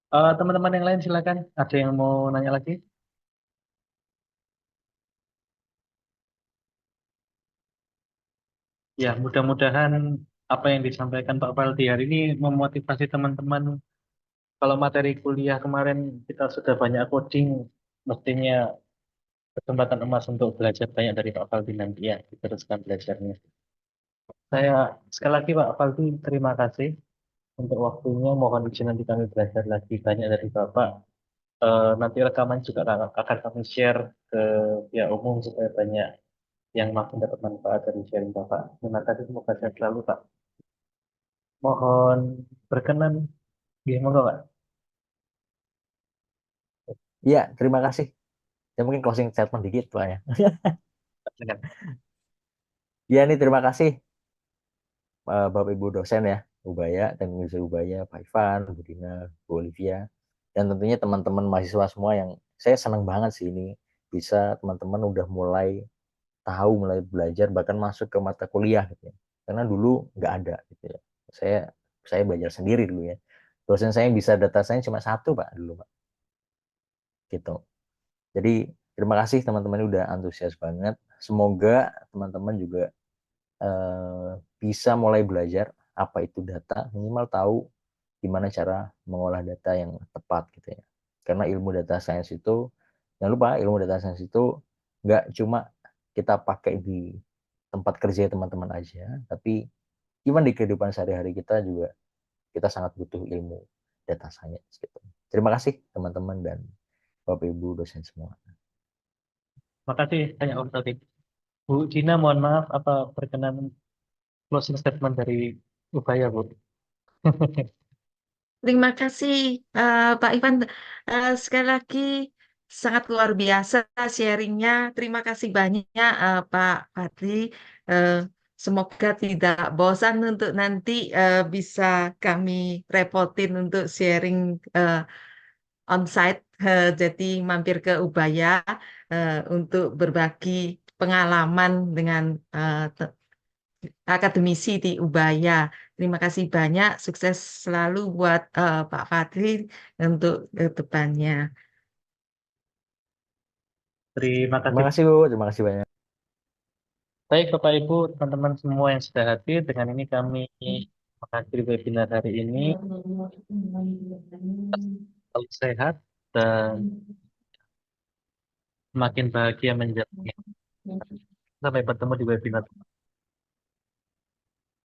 Speaker 1: Teman-teman yang lain silakan. Ada yang mau nanya lagi? Ya, mudah-mudahan apa yang disampaikan Pak Faldi hari ini memotivasi teman-teman. Kalau materi kuliah kemarin kita sudah banyak coding, mestinya kesempatan emas untuk belajar banyak dari Pak Faldi nanti ya, diteruskan belajarnya. Saya sekali lagi Pak Faldi terima kasih untuk waktunya. Mohon izin nanti kami belajar lagi banyak dari Bapak. Nanti rekaman juga akan kami share ke pihak umum supaya banyak yang makin dapat manfaat dari sharing Bapak. Terima kasih, semoga sehat selalu Pak. Mohon berkenan, ya, monggo Pak.
Speaker 2: Iya, terima kasih. Ya mungkin closing statement dikit Pak ya.
Speaker 1: Silakan.
Speaker 2: Ya nih terima kasih Bapak Ibu dosen ya, Ubaya, dan Ubaya, Pak Ivan, Bu Dina, Bu Olivia, dan tentunya teman-teman mahasiswa semua yang saya senang banget sih ini bisa teman-teman udah mulai tahu, mulai belajar, bahkan masuk ke mata kuliah gitu ya. Karena dulu nggak ada gitu ya. Saya saya belajar sendiri dulu ya. Dosen saya yang bisa data science cuma satu Pak dulu Pak. Gitu. Jadi terima kasih teman-teman udah antusias banget. Semoga teman-teman juga bisa mulai belajar apa itu data, minimal tahu gimana cara mengolah data yang tepat gitu ya. Karena ilmu data science itu, jangan lupa ilmu data science itu nggak cuma kita pakai di tempat kerja teman-teman aja, tapi even di kehidupan sehari-hari kita juga kita sangat butuh ilmu data science gitu. Terima kasih teman-teman dan Bapak Ibu dosen semua.
Speaker 1: Makasih banyak Om Taufik. Bu Dina, mohon maaf, apa berkenan closing statement dari Ubaya, Bu?
Speaker 9: Terima kasih Pak Ivan. Sekali lagi sangat luar biasa sharingnya. Terima kasih banyak Pak Fadli. Eh, Semoga tidak bosan untuk nanti bisa kami repotin untuk sharing onsite. Jadi mampir ke Ubaya untuk berbagi pengalaman dengan akademisi di Ubaya. Terima kasih banyak, sukses selalu buat Pak Fadli untuk depannya.
Speaker 1: Terima
Speaker 2: Terima
Speaker 1: kasih.
Speaker 2: kasih Bu, terima kasih banyak.
Speaker 1: Baik Bapak Ibu, teman-teman semua yang sudah hadir, dengan ini kami mengakhiri webinar hari ini. Selalu sehat dan semakin bahagia menjalani. Sampai bertemu di webinar.